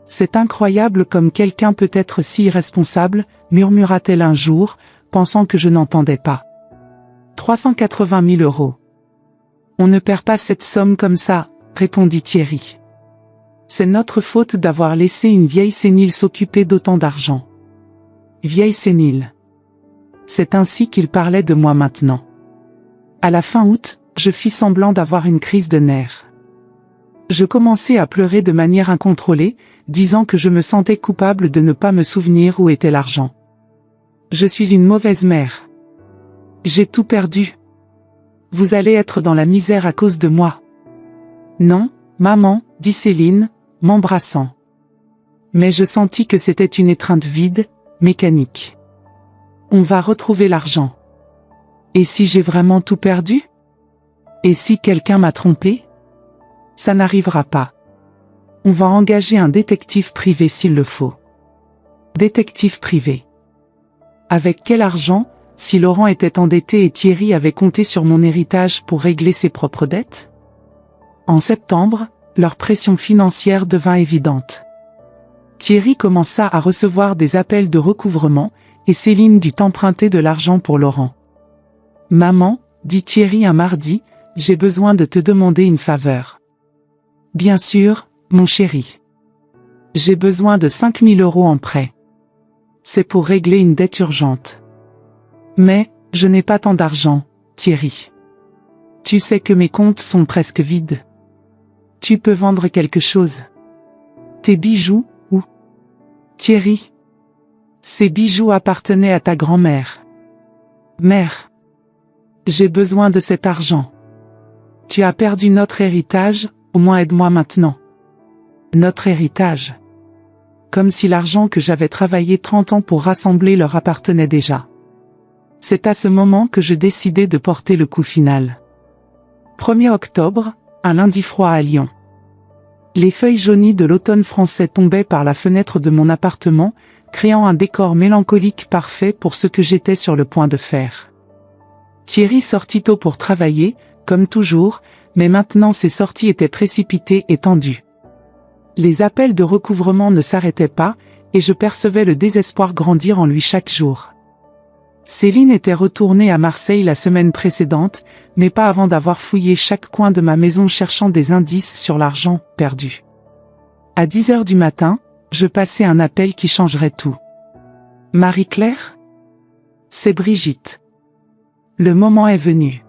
« C'est incroyable comme quelqu'un peut être si irresponsable », murmura-t-elle un jour, pensant que je n'entendais pas. 380 000 €. On ne perd pas cette somme comme ça, répondit Thierry. C'est notre faute d'avoir laissé une vieille sénile s'occuper d'autant d'argent. Vieille sénile. C'est ainsi qu'il parlait de moi maintenant. À la fin août, je fis semblant d'avoir une crise de nerfs. Je commençai à pleurer de manière incontrôlée, disant que je me sentais coupable de ne pas me souvenir où était l'argent. Je suis une mauvaise mère. J'ai tout perdu. Vous allez être dans la misère à cause de moi. Non, maman, dit Céline, m'embrassant. Mais je sentis que c'était une étreinte vide, mécanique. On va retrouver l'argent. Et si j'ai vraiment tout perdu? Et si quelqu'un m'a trompé? Ça n'arrivera pas. On va engager un détective privé s'il le faut. Détective privé. Avec quel argent, si Laurent était endetté et Thierry avait compté sur mon héritage pour régler ses propres dettes? En septembre, leur pression financière devint évidente. Thierry commença à recevoir des appels de recouvrement, et Céline dut emprunter de l'argent pour Laurent. « Maman, dit Thierry un mardi, j'ai besoin de te demander une faveur. »« Bien sûr, mon chéri. J'ai besoin de 5 000 € en prêt. C'est pour régler une dette urgente. Mais, je n'ai pas tant d'argent, Thierry. Tu sais que mes comptes sont presque vides. Tu peux vendre quelque chose. Tes bijoux, ou? Thierry. Ces bijoux appartenaient à ta grand-mère. Mère. J'ai besoin de cet argent. Tu as perdu notre héritage, au moins aide-moi maintenant. Notre héritage. Comme si l'argent que j'avais travaillé 30 ans pour rassembler leur appartenait déjà. C'est à ce moment que je décidai de porter le coup final. 1er octobre, un lundi froid à Lyon. Les feuilles jaunies de l'automne français tombaient par la fenêtre de mon appartement, créant un décor mélancolique parfait pour ce que j'étais sur le point de faire. Thierry sortit tôt pour travailler, comme toujours, mais maintenant ses sorties étaient précipitées et tendues. Les appels de recouvrement ne s'arrêtaient pas, et je percevais le désespoir grandir en lui chaque jour. Céline était retournée à Marseille la semaine précédente, mais pas avant d'avoir fouillé chaque coin de ma maison cherchant des indices sur l'argent perdu. À 10 h du matin, je passai un appel qui changerait tout. « Marie-Claire ? C'est Brigitte. Le moment est venu.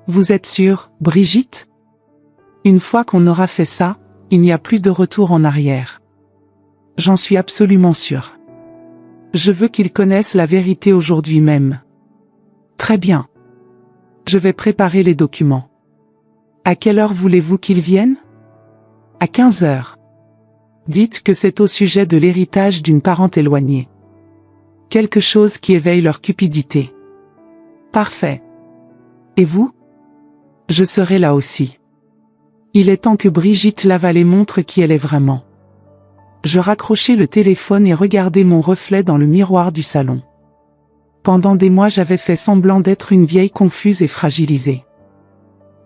Vous êtes sûre, Brigitte ? Une fois qu'on aura fait ça, il n'y a plus de retour en arrière. J'en suis absolument sûre. Je veux qu'ils connaissent la vérité aujourd'hui même. Très bien. Je vais préparer les documents. À quelle heure voulez-vous qu'ils viennent? À 15 h. Dites que c'est au sujet de l'héritage d'une parente éloignée. Quelque chose qui éveille leur cupidité. Parfait. Et vous? Je serai là aussi. Il est temps que Brigitte Lavallée montre qui elle est vraiment. Je raccrochai le téléphone et regardai mon reflet dans le miroir du salon. Pendant des mois j'avais fait semblant d'être une vieille confuse et fragilisée.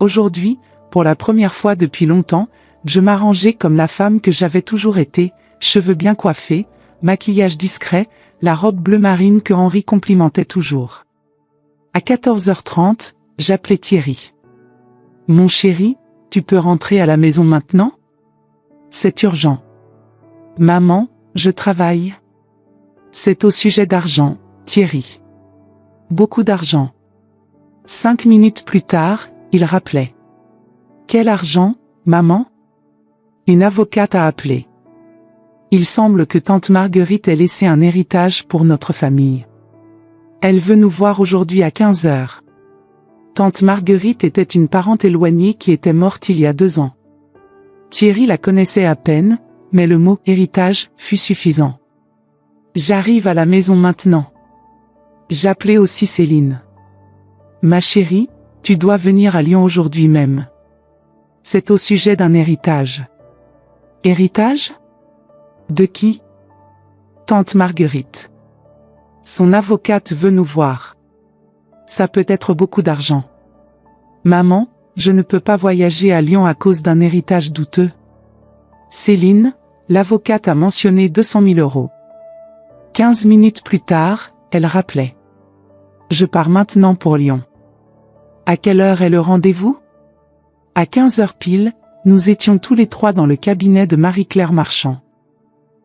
Aujourd'hui, pour la première fois depuis longtemps, je m'arrangeais comme la femme que j'avais toujours été, cheveux bien coiffés, maquillage discret, la robe bleu marine que Henri complimentait toujours. À 14 h 30, j'appelai Thierry. « Mon chéri, tu peux rentrer à la maison maintenant? C'est urgent. » « Maman, je travaille. » C'est au sujet d'argent, Thierry. Beaucoup d'argent. 5 minutes plus tard, il rappelait. Quel argent, maman? Une avocate a appelé. Il semble que tante Marguerite ait laissé un héritage pour notre famille. Elle veut nous voir aujourd'hui à 15 heures. Tante Marguerite était une parente éloignée qui était morte il y a 2 ans. Thierry la connaissait à peine, mais le mot « héritage » fut suffisant. J'arrive à la maison maintenant. J'appelais aussi Céline. Ma chérie, tu dois venir à Lyon aujourd'hui même. C'est au sujet d'un héritage. Héritage? De qui? Tante Marguerite. Son avocate veut nous voir. Ça peut être beaucoup d'argent. Maman, je ne peux pas voyager à Lyon à cause d'un héritage douteux. Céline, l'avocate a mentionné 200 000 €. 15 minutes plus tard, elle rappelait. Je pars maintenant pour Lyon. À quelle heure est le rendez-vous? À 15 heures pile, nous étions tous les 3 dans le cabinet de Marie-Claire Marchand.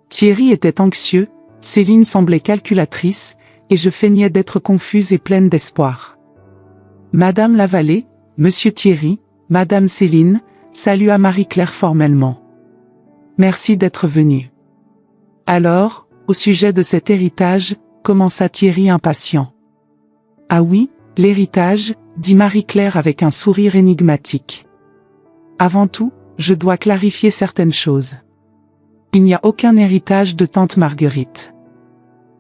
Thierry était anxieux, Céline semblait calculatrice, et je feignais d'être confuse et pleine d'espoir. Madame Lavallée, Monsieur Thierry, Madame Céline, salua Marie-Claire formellement. Merci d'être venu. Alors, au sujet de cet héritage, commença Thierry impatient. Ah oui, l'héritage, dit Marie-Claire avec un sourire énigmatique. Avant tout, je dois clarifier certaines choses. Il n'y a aucun héritage de tante Marguerite.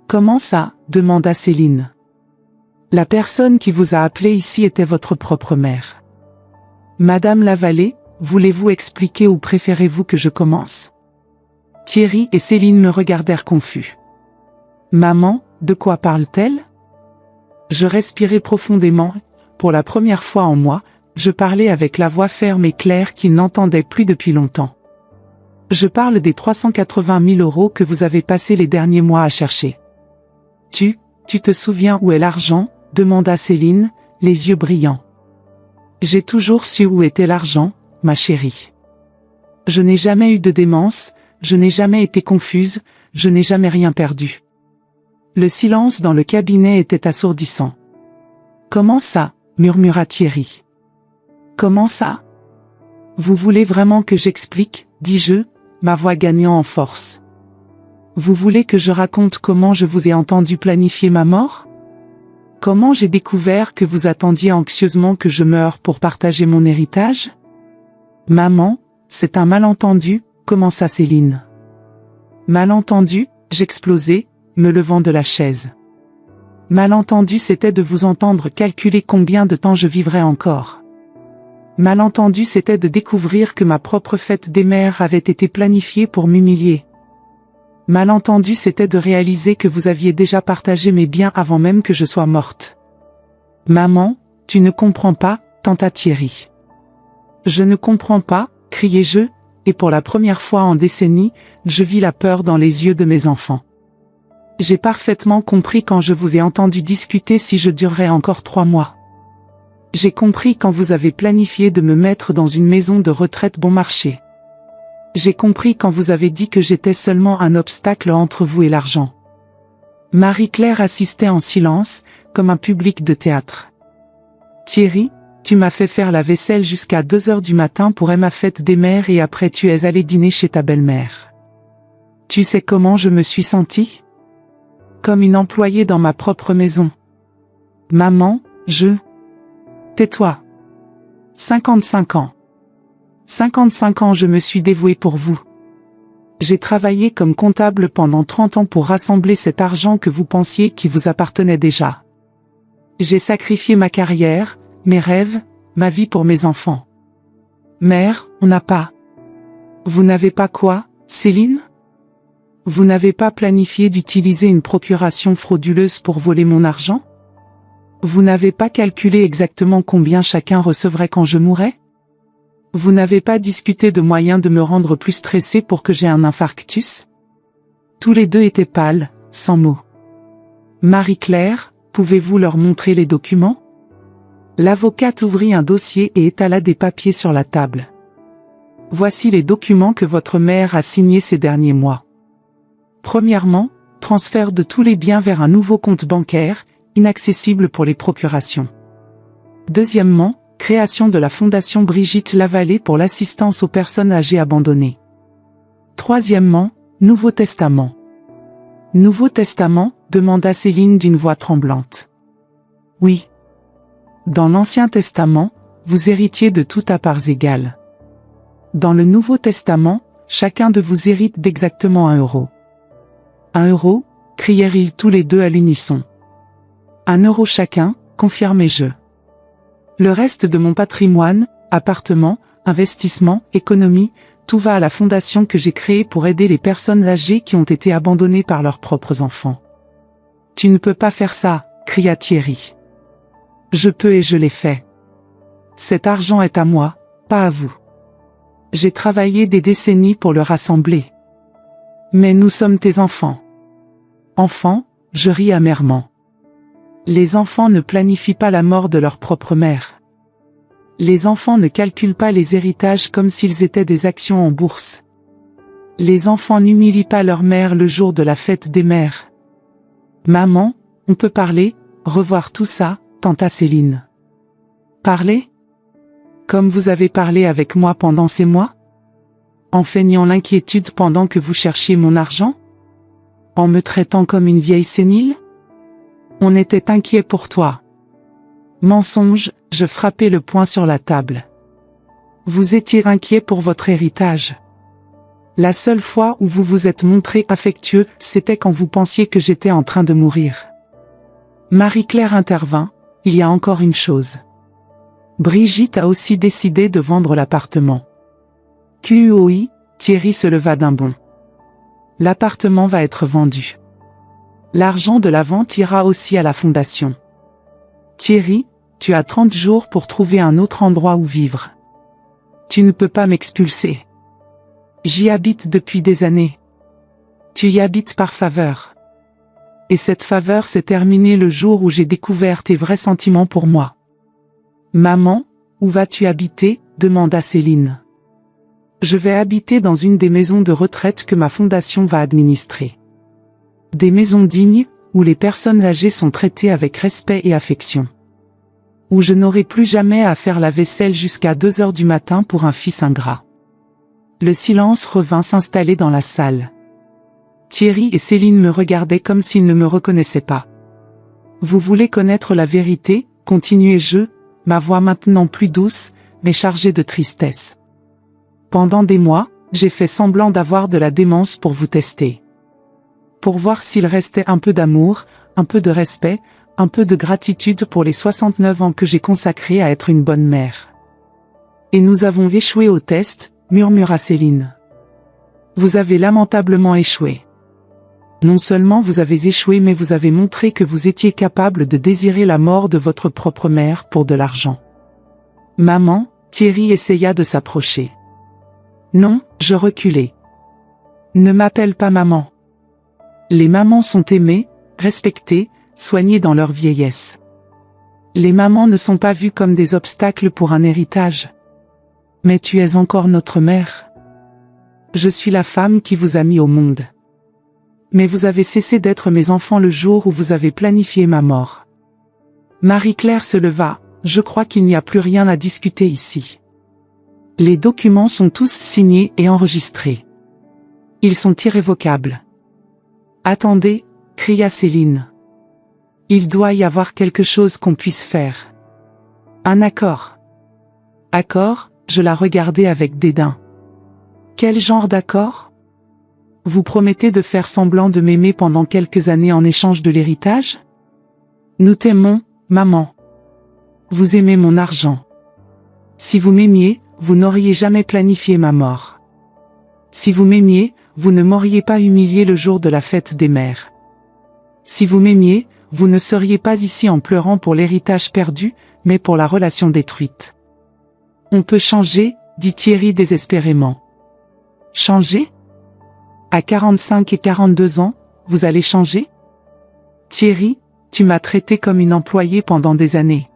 Comment ça? Demanda Céline. La personne qui vous a appelé ici était votre propre mère. Madame Lavallée, voulez-vous expliquer ou préférez-vous que je commence? Thierry et Céline me regardèrent confus. Maman, de quoi parle-t-elle? Je respirai profondément. Pour la première fois en moi, je parlais avec la voix ferme et claire qu'il n'entendait plus depuis longtemps. Je parle des 380 000 € que vous avez passé les derniers mois à chercher. Tu te souviens où est l'argent? Demanda Céline, les yeux brillants. J'ai toujours su où était l'argent, ma chérie. Je n'ai jamais eu de démence, je n'ai jamais été confuse, je n'ai jamais rien perdu. Le silence dans le cabinet était assourdissant. Comment ça? Murmura Thierry. Comment ça? Vous voulez vraiment que j'explique? Dis-je, ma voix gagnant en force. Vous voulez que je raconte comment je vous ai entendu planifier ma mort? Comment j'ai découvert que vous attendiez anxieusement que je meure pour partager mon héritage? Maman, c'est un malentendu, commença Céline. Malentendu, j'explosai, me levant de la chaise. Malentendu, c'était de vous entendre calculer combien de temps je vivrais encore. Malentendu, c'était de découvrir que ma propre fête des mères avait été planifiée pour m'humilier. Malentendu, c'était de réaliser que vous aviez déjà partagé mes biens avant même que je sois morte. Maman, tu ne comprends pas, tenta Thierry. Je ne comprends pas, criai-je, et pour la première fois en décennies, je vis la peur dans les yeux de mes enfants. J'ai parfaitement compris quand je vous ai entendu discuter si je durerais encore 3 mois. J'ai compris quand vous avez planifié de me mettre dans une maison de retraite bon marché. J'ai compris quand vous avez dit que j'étais seulement un obstacle entre vous et l'argent. Marie-Claire assistait en silence, comme un public de théâtre. Thierry, tu m'as fait faire la vaisselle jusqu'à 2 heures du matin pour ma fête des mères et après tu es allé dîner chez ta belle-mère. Tu sais comment je me suis sentie? Comme une employée dans ma propre maison. Maman, Tais-toi. 55 ans. 55 ans je me suis dévouée pour vous. J'ai travaillé comme comptable pendant 30 ans pour rassembler cet argent que vous pensiez qui vous appartenait déjà. J'ai sacrifié ma carrière, mes rêves, ma vie pour mes enfants. Mère, on n'a pas. Vous n'avez pas quoi, Céline? Vous n'avez pas planifié d'utiliser une procuration frauduleuse pour voler mon argent? Vous n'avez pas calculé exactement combien chacun recevrait quand je mourrais? Vous n'avez pas discuté de moyens de me rendre plus stressée pour que j'aie un infarctus? Tous les deux étaient pâles, sans mots. Marie-Claire, pouvez-vous leur montrer les documents? L'avocate ouvrit un dossier et étala des papiers sur la table. Voici les documents que votre mère a signés ces derniers mois. Premièrement, transfert de tous les biens vers un nouveau compte bancaire, inaccessible pour les procurations. Deuxièmement, création de la Fondation Brigitte Lavallée pour l'assistance aux personnes âgées abandonnées. Troisièmement, Nouveau Testament. Nouveau Testament, demanda Céline d'une voix tremblante. Oui. Dans l'Ancien Testament, vous héritiez de tout à parts égales. Dans le Nouveau Testament, chacun de vous hérite d'exactement 1 euro. 1 euro, crièrent-ils tous les deux à l'unisson. 1 euro chacun, confirmai-je. Le reste de mon patrimoine, appartements, investissements, économie, tout va à la fondation que j'ai créée pour aider les personnes âgées qui ont été abandonnées par leurs propres enfants. Tu ne peux pas faire ça, cria Thierry. Je peux et je l'ai fait. Cet argent est à moi, pas à vous. J'ai travaillé des décennies pour le rassembler. Mais nous sommes tes enfants. Enfants, je ris amèrement. Les enfants ne planifient pas la mort de leur propre mère. Les enfants ne calculent pas les héritages comme s'ils étaient des actions en bourse. Les enfants n'humilient pas leur mère le jour de la fête des mères. Maman, on peut parler, revoir tout ça, tenta Céline. Parler? Comme vous avez parlé avec moi pendant ces mois? En feignant l'inquiétude pendant que vous cherchiez mon argent? En me traitant comme une vieille sénile? On était inquiet pour toi. Mensonge, je frappai le poing sur la table. Vous étiez inquiet pour votre héritage. La seule fois où vous vous êtes montré affectueux, c'était quand vous pensiez que j'étais en train de mourir. Marie-Claire intervint, il y a encore une chose. Brigitte a aussi décidé de vendre l'appartement. QOI, Thierry se leva d'un bond. L'appartement va être vendu. L'argent de la vente ira aussi à la fondation. Thierry, tu as 30 jours pour trouver un autre endroit où vivre. Tu ne peux pas m'expulser. J'y habite depuis des années. Tu y habites par faveur. Et cette faveur s'est terminée le jour où j'ai découvert tes vrais sentiments pour moi. Maman, où vas-tu habiter? Demanda Céline. Je vais habiter dans une des maisons de retraite que ma fondation va administrer. Des maisons dignes, où les personnes âgées sont traitées avec respect et affection. Où je n'aurai plus jamais à faire la vaisselle jusqu'à 2 heures du matin pour un fils ingrat. Le silence revint s'installer dans la salle. Thierry et Céline me regardaient comme s'ils ne me reconnaissaient pas. Vous voulez connaître la vérité, continuai-je, ma voix maintenant plus douce, mais chargée de tristesse. Pendant des mois, j'ai fait semblant d'avoir de la démence pour vous tester. Pour voir s'il restait un peu d'amour, un peu de respect, un peu de gratitude pour les 69 ans que j'ai consacrés à être une bonne mère. Et nous avons échoué au test, murmura Céline. Vous avez lamentablement échoué. Non seulement vous avez échoué mais vous avez montré que vous étiez capable de désirer la mort de votre propre mère pour de l'argent. Maman, Thierry essaya de s'approcher. Non, je reculai. Ne m'appelle pas maman. Les mamans sont aimées, respectées, soignées dans leur vieillesse. Les mamans ne sont pas vues comme des obstacles pour un héritage. Mais tu es encore notre mère. Je suis la femme qui vous a mis au monde. Mais vous avez cessé d'être mes enfants le jour où vous avez planifié ma mort. Marie-Claire se leva, je crois qu'il n'y a plus rien à discuter ici. Les documents sont tous signés et enregistrés. Ils sont irrévocables. Attendez, cria Céline. Il doit y avoir quelque chose qu'on puisse faire. Un accord. Accord, je la regardais avec dédain. Quel genre d'accord? Vous promettez de faire semblant de m'aimer pendant quelques années en échange de l'héritage? Nous t'aimons, maman. Vous aimez mon argent. Si vous m'aimiez, vous n'auriez jamais planifié ma mort. Si vous m'aimiez, vous ne m'auriez pas humilié le jour de la fête des mères. Si vous m'aimiez, vous ne seriez pas ici en pleurant pour l'héritage perdu, mais pour la relation détruite. On peut changer, dit Thierry désespérément. Changer? À 45 et 42 ans, vous allez changer? Thierry, tu m'as traité comme une employée pendant des années.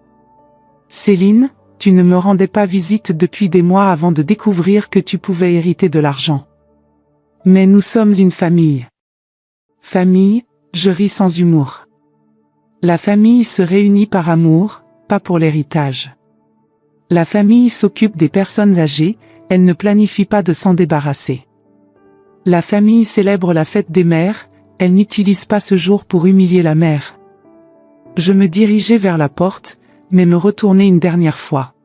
Céline, tu ne me rendais pas visite depuis des mois avant de découvrir que tu pouvais hériter de l'argent. Mais nous sommes une famille. Famille, je ris sans humour. La famille se réunit par amour, pas pour l'héritage. La famille s'occupe des personnes âgées, elle ne planifie pas de s'en débarrasser. La famille célèbre la fête des mères, elle n'utilise pas ce jour pour humilier la mère. Je me dirigeais vers la porte, mais me retournai une dernière fois.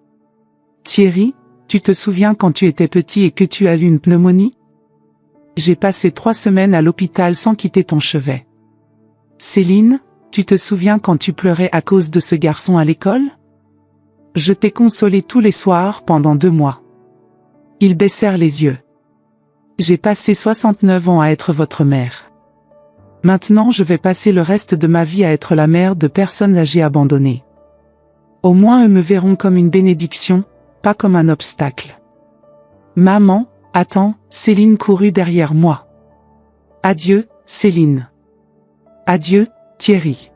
Thierry, tu te souviens quand tu étais petit et que tu as eu une pneumonie? J'ai passé 3 semaines à l'hôpital sans quitter ton chevet. Céline, tu te souviens quand tu pleurais à cause de ce garçon à l'école? Je t'ai consolé tous les soirs pendant 2 mois. Ils baissèrent les yeux. J'ai passé 69 ans à être votre mère. Maintenant je vais passer le reste de ma vie à être la mère de personnes âgées abandonnées. Au moins eux me verront comme une bénédiction, pas comme un obstacle. Maman, attends, Céline courut derrière moi. Adieu, Céline. Adieu, Thierry.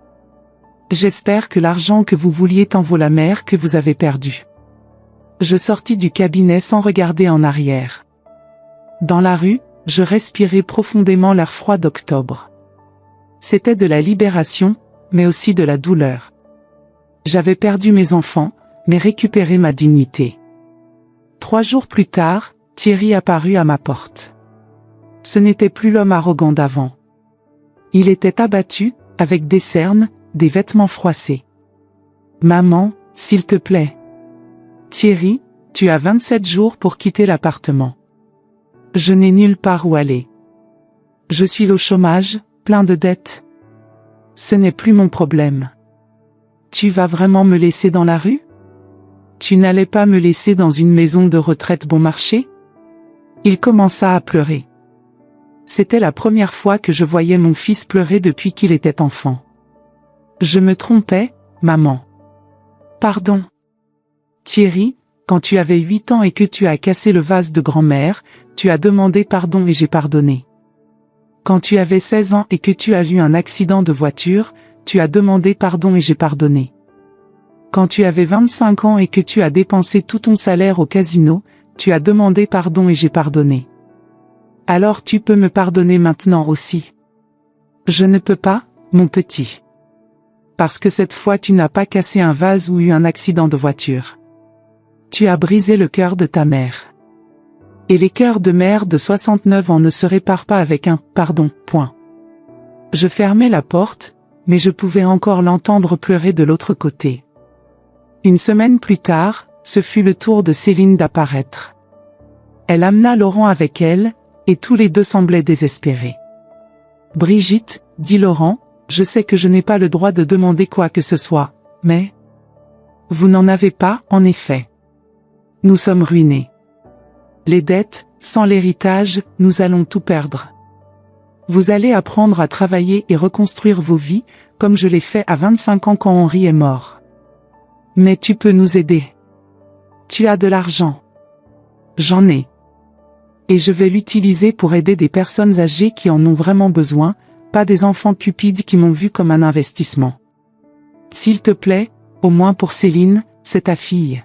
J'espère que l'argent que vous vouliez en vaut la mère que vous avez perdue. Je sortis du cabinet sans regarder en arrière. Dans la rue, je respirais profondément l'air froid d'octobre. C'était de la libération, mais aussi de la douleur. J'avais perdu mes enfants, mais récupéré ma dignité. 3 jours plus tard, Thierry apparut à ma porte. Ce n'était plus l'homme arrogant d'avant. Il était abattu, avec des cernes, des vêtements froissés. Maman, s'il te plaît. Thierry, tu as 27 jours pour quitter l'appartement. Je n'ai nulle part où aller. Je suis au chômage, plein de dettes. Ce n'est plus mon problème. Tu vas vraiment me laisser dans la rue? Tu n'allais pas me laisser dans une maison de retraite bon marché? Il commença à pleurer. C'était la première fois que je voyais mon fils pleurer depuis qu'il était enfant. Je me trompais, maman. Pardon. Thierry, quand tu avais 8 ans et que tu as cassé le vase de grand-mère, tu as demandé pardon et j'ai pardonné. Quand tu avais 16 ans et que tu as eu un accident de voiture, tu as demandé pardon et j'ai pardonné. Quand tu avais 25 ans et que tu as dépensé tout ton salaire au casino, tu as demandé pardon et j'ai pardonné. Alors tu peux me pardonner maintenant aussi. Je ne peux pas, mon petit. Parce que cette fois tu n'as pas cassé un vase ou eu un accident de voiture. Tu as brisé le cœur de ta mère. Et les cœurs de mère de 69 ans ne se réparent pas avec un « pardon ». Point. Je fermai la porte, mais je pouvais encore l'entendre pleurer de l'autre côté. Une semaine plus tard, ce fut le tour de Céline d'apparaître. Elle amena Laurent avec elle, et tous les deux semblaient désespérés. « Brigitte, dit Laurent, je sais que je n'ai pas le droit de demander quoi que ce soit, mais... » Vous n'en avez pas, en effet. Nous sommes ruinés. Les dettes, sans l'héritage, nous allons tout perdre. Vous allez apprendre à travailler et reconstruire vos vies, comme je l'ai fait à 25 ans quand Henri est mort. Mais tu peux nous aider. Tu as de l'argent. J'en ai. Et je vais l'utiliser pour aider des personnes âgées qui en ont vraiment besoin, pas des enfants cupides qui m'ont vu comme un investissement. S'il te plaît, au moins pour Céline, c'est ta fille.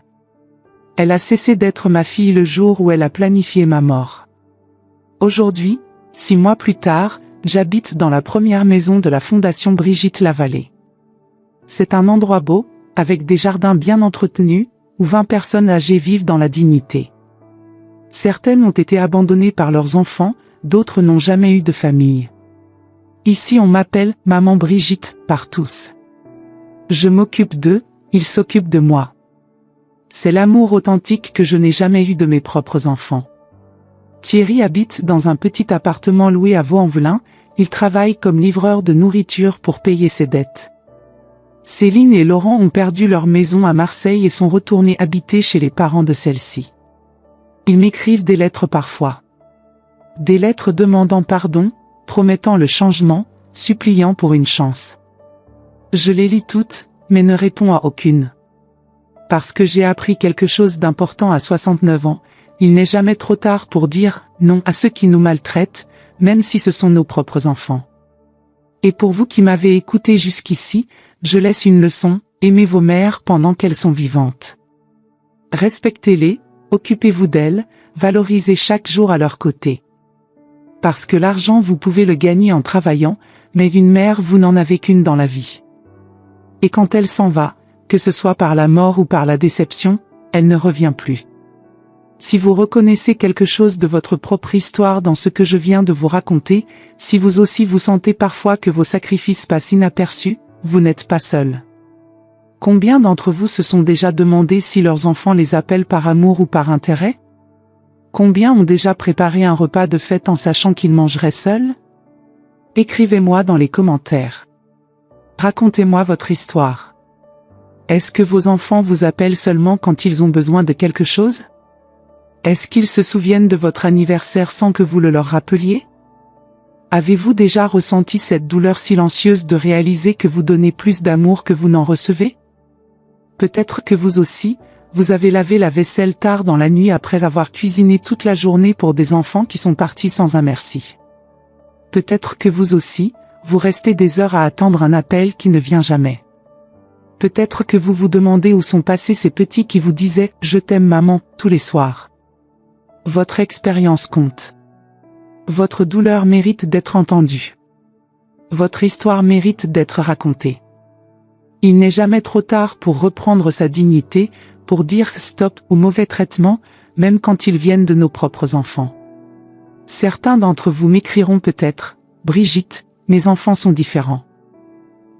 Elle a cessé d'être ma fille le jour où elle a planifié ma mort. Aujourd'hui, 6 mois plus tard, j'habite dans la première maison de la Fondation Brigitte Lavallée. C'est un endroit beau, avec des jardins bien entretenus, où 20 personnes âgées vivent dans la dignité. Certaines ont été abandonnées par leurs enfants, d'autres n'ont jamais eu de famille. Ici on m'appelle « Maman Brigitte » par tous. Je m'occupe d'eux, ils s'occupent de moi. C'est l'amour authentique que je n'ai jamais eu de mes propres enfants. Thierry habite dans un petit appartement loué à Vaux-en-Velin, il travaille comme livreur de nourriture pour payer ses dettes. Céline et Laurent ont perdu leur maison à Marseille et sont retournés habiter chez les parents de celle-ci. Ils m'écrivent des lettres parfois. Des lettres demandant pardon, promettant le changement, suppliant pour une chance. Je les lis toutes, mais ne réponds à aucune. Parce que j'ai appris quelque chose d'important à 69 ans, il n'est jamais trop tard pour dire non à ceux qui nous maltraitent, même si ce sont nos propres enfants. Et pour vous qui m'avez écouté jusqu'ici, je laisse une leçon, aimez vos mères pendant qu'elles sont vivantes. Respectez-les, occupez-vous d'elles, valorisez chaque jour à leur côté. Parce que l'argent vous pouvez le gagner en travaillant, mais une mère vous n'en avez qu'une dans la vie. Et quand elle s'en va, que ce soit par la mort ou par la déception, elle ne revient plus. Si vous reconnaissez quelque chose de votre propre histoire dans ce que je viens de vous raconter, si vous aussi vous sentez parfois que vos sacrifices passent inaperçus, vous n'êtes pas seul. Combien d'entre vous se sont déjà demandé si leurs enfants les appellent par amour ou par intérêt? Combien ont déjà préparé un repas de fête en sachant qu'ils mangeraient seuls? Écrivez-moi dans les commentaires. Racontez-moi votre histoire. Est-ce que vos enfants vous appellent seulement quand ils ont besoin de quelque chose? Est-ce qu'ils se souviennent de votre anniversaire sans que vous le leur rappeliez? Avez-vous déjà ressenti cette douleur silencieuse de réaliser que vous donnez plus d'amour que vous n'en recevez? Peut-être que vous aussi, vous avez lavé la vaisselle tard dans la nuit après avoir cuisiné toute la journée pour des enfants qui sont partis sans un merci. Peut-être que vous aussi, vous restez des heures à attendre un appel qui ne vient jamais. Peut-être que vous vous demandez où sont passés ces petits qui vous disaient « Je t'aime maman » tous les soirs. Votre expérience compte. Votre douleur mérite d'être entendue. Votre histoire mérite d'être racontée. Il n'est jamais trop tard pour reprendre sa dignité, pour dire stop au mauvais traitement, même quand ils viennent de nos propres enfants. Certains d'entre vous m'écriront peut-être « Brigitte, mes enfants sont différents ».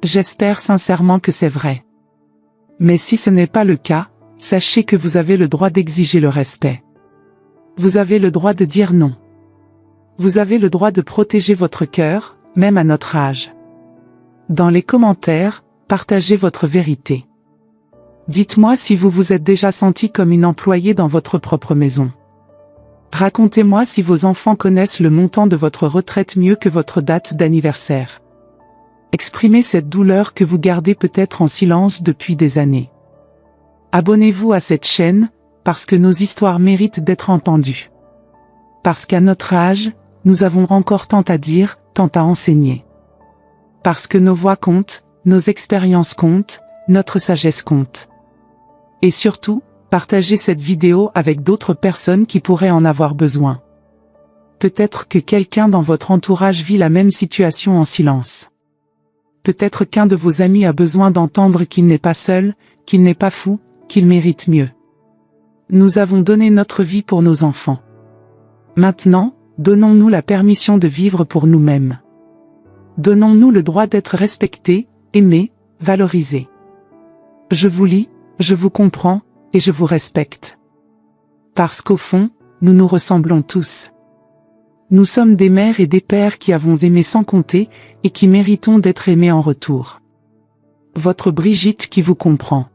J'espère sincèrement que c'est vrai. Mais si ce n'est pas le cas, sachez que vous avez le droit d'exiger le respect. Vous avez le droit de dire non. Vous avez le droit de protéger votre cœur, même à notre âge. Dans les commentaires, partagez votre vérité. Dites-moi si vous vous êtes déjà senti comme une employée dans votre propre maison. Racontez-moi si vos enfants connaissent le montant de votre retraite mieux que votre date d'anniversaire. Exprimez cette douleur que vous gardez peut-être en silence depuis des années. Abonnez-vous à cette chaîne, parce que nos histoires méritent d'être entendues. Parce qu'à notre âge, nous avons encore tant à dire, tant à enseigner. Parce que nos voix comptent, nos expériences comptent, notre sagesse compte. Et surtout, partagez cette vidéo avec d'autres personnes qui pourraient en avoir besoin. Peut-être que quelqu'un dans votre entourage vit la même situation en silence. Peut-être qu'un de vos amis a besoin d'entendre qu'il n'est pas seul, qu'il n'est pas fou, qu'il mérite mieux. Nous avons donné notre vie pour nos enfants. Maintenant, donnons-nous la permission de vivre pour nous-mêmes. Donnons-nous le droit d'être respectés, aimés, valorisés. Je vous lis, je vous comprends, et je vous respecte. Parce qu'au fond, nous nous ressemblons tous. Nous sommes des mères et des pères qui avons aimé sans compter, et qui méritons d'être aimés en retour. Votre Brigitte qui vous comprend.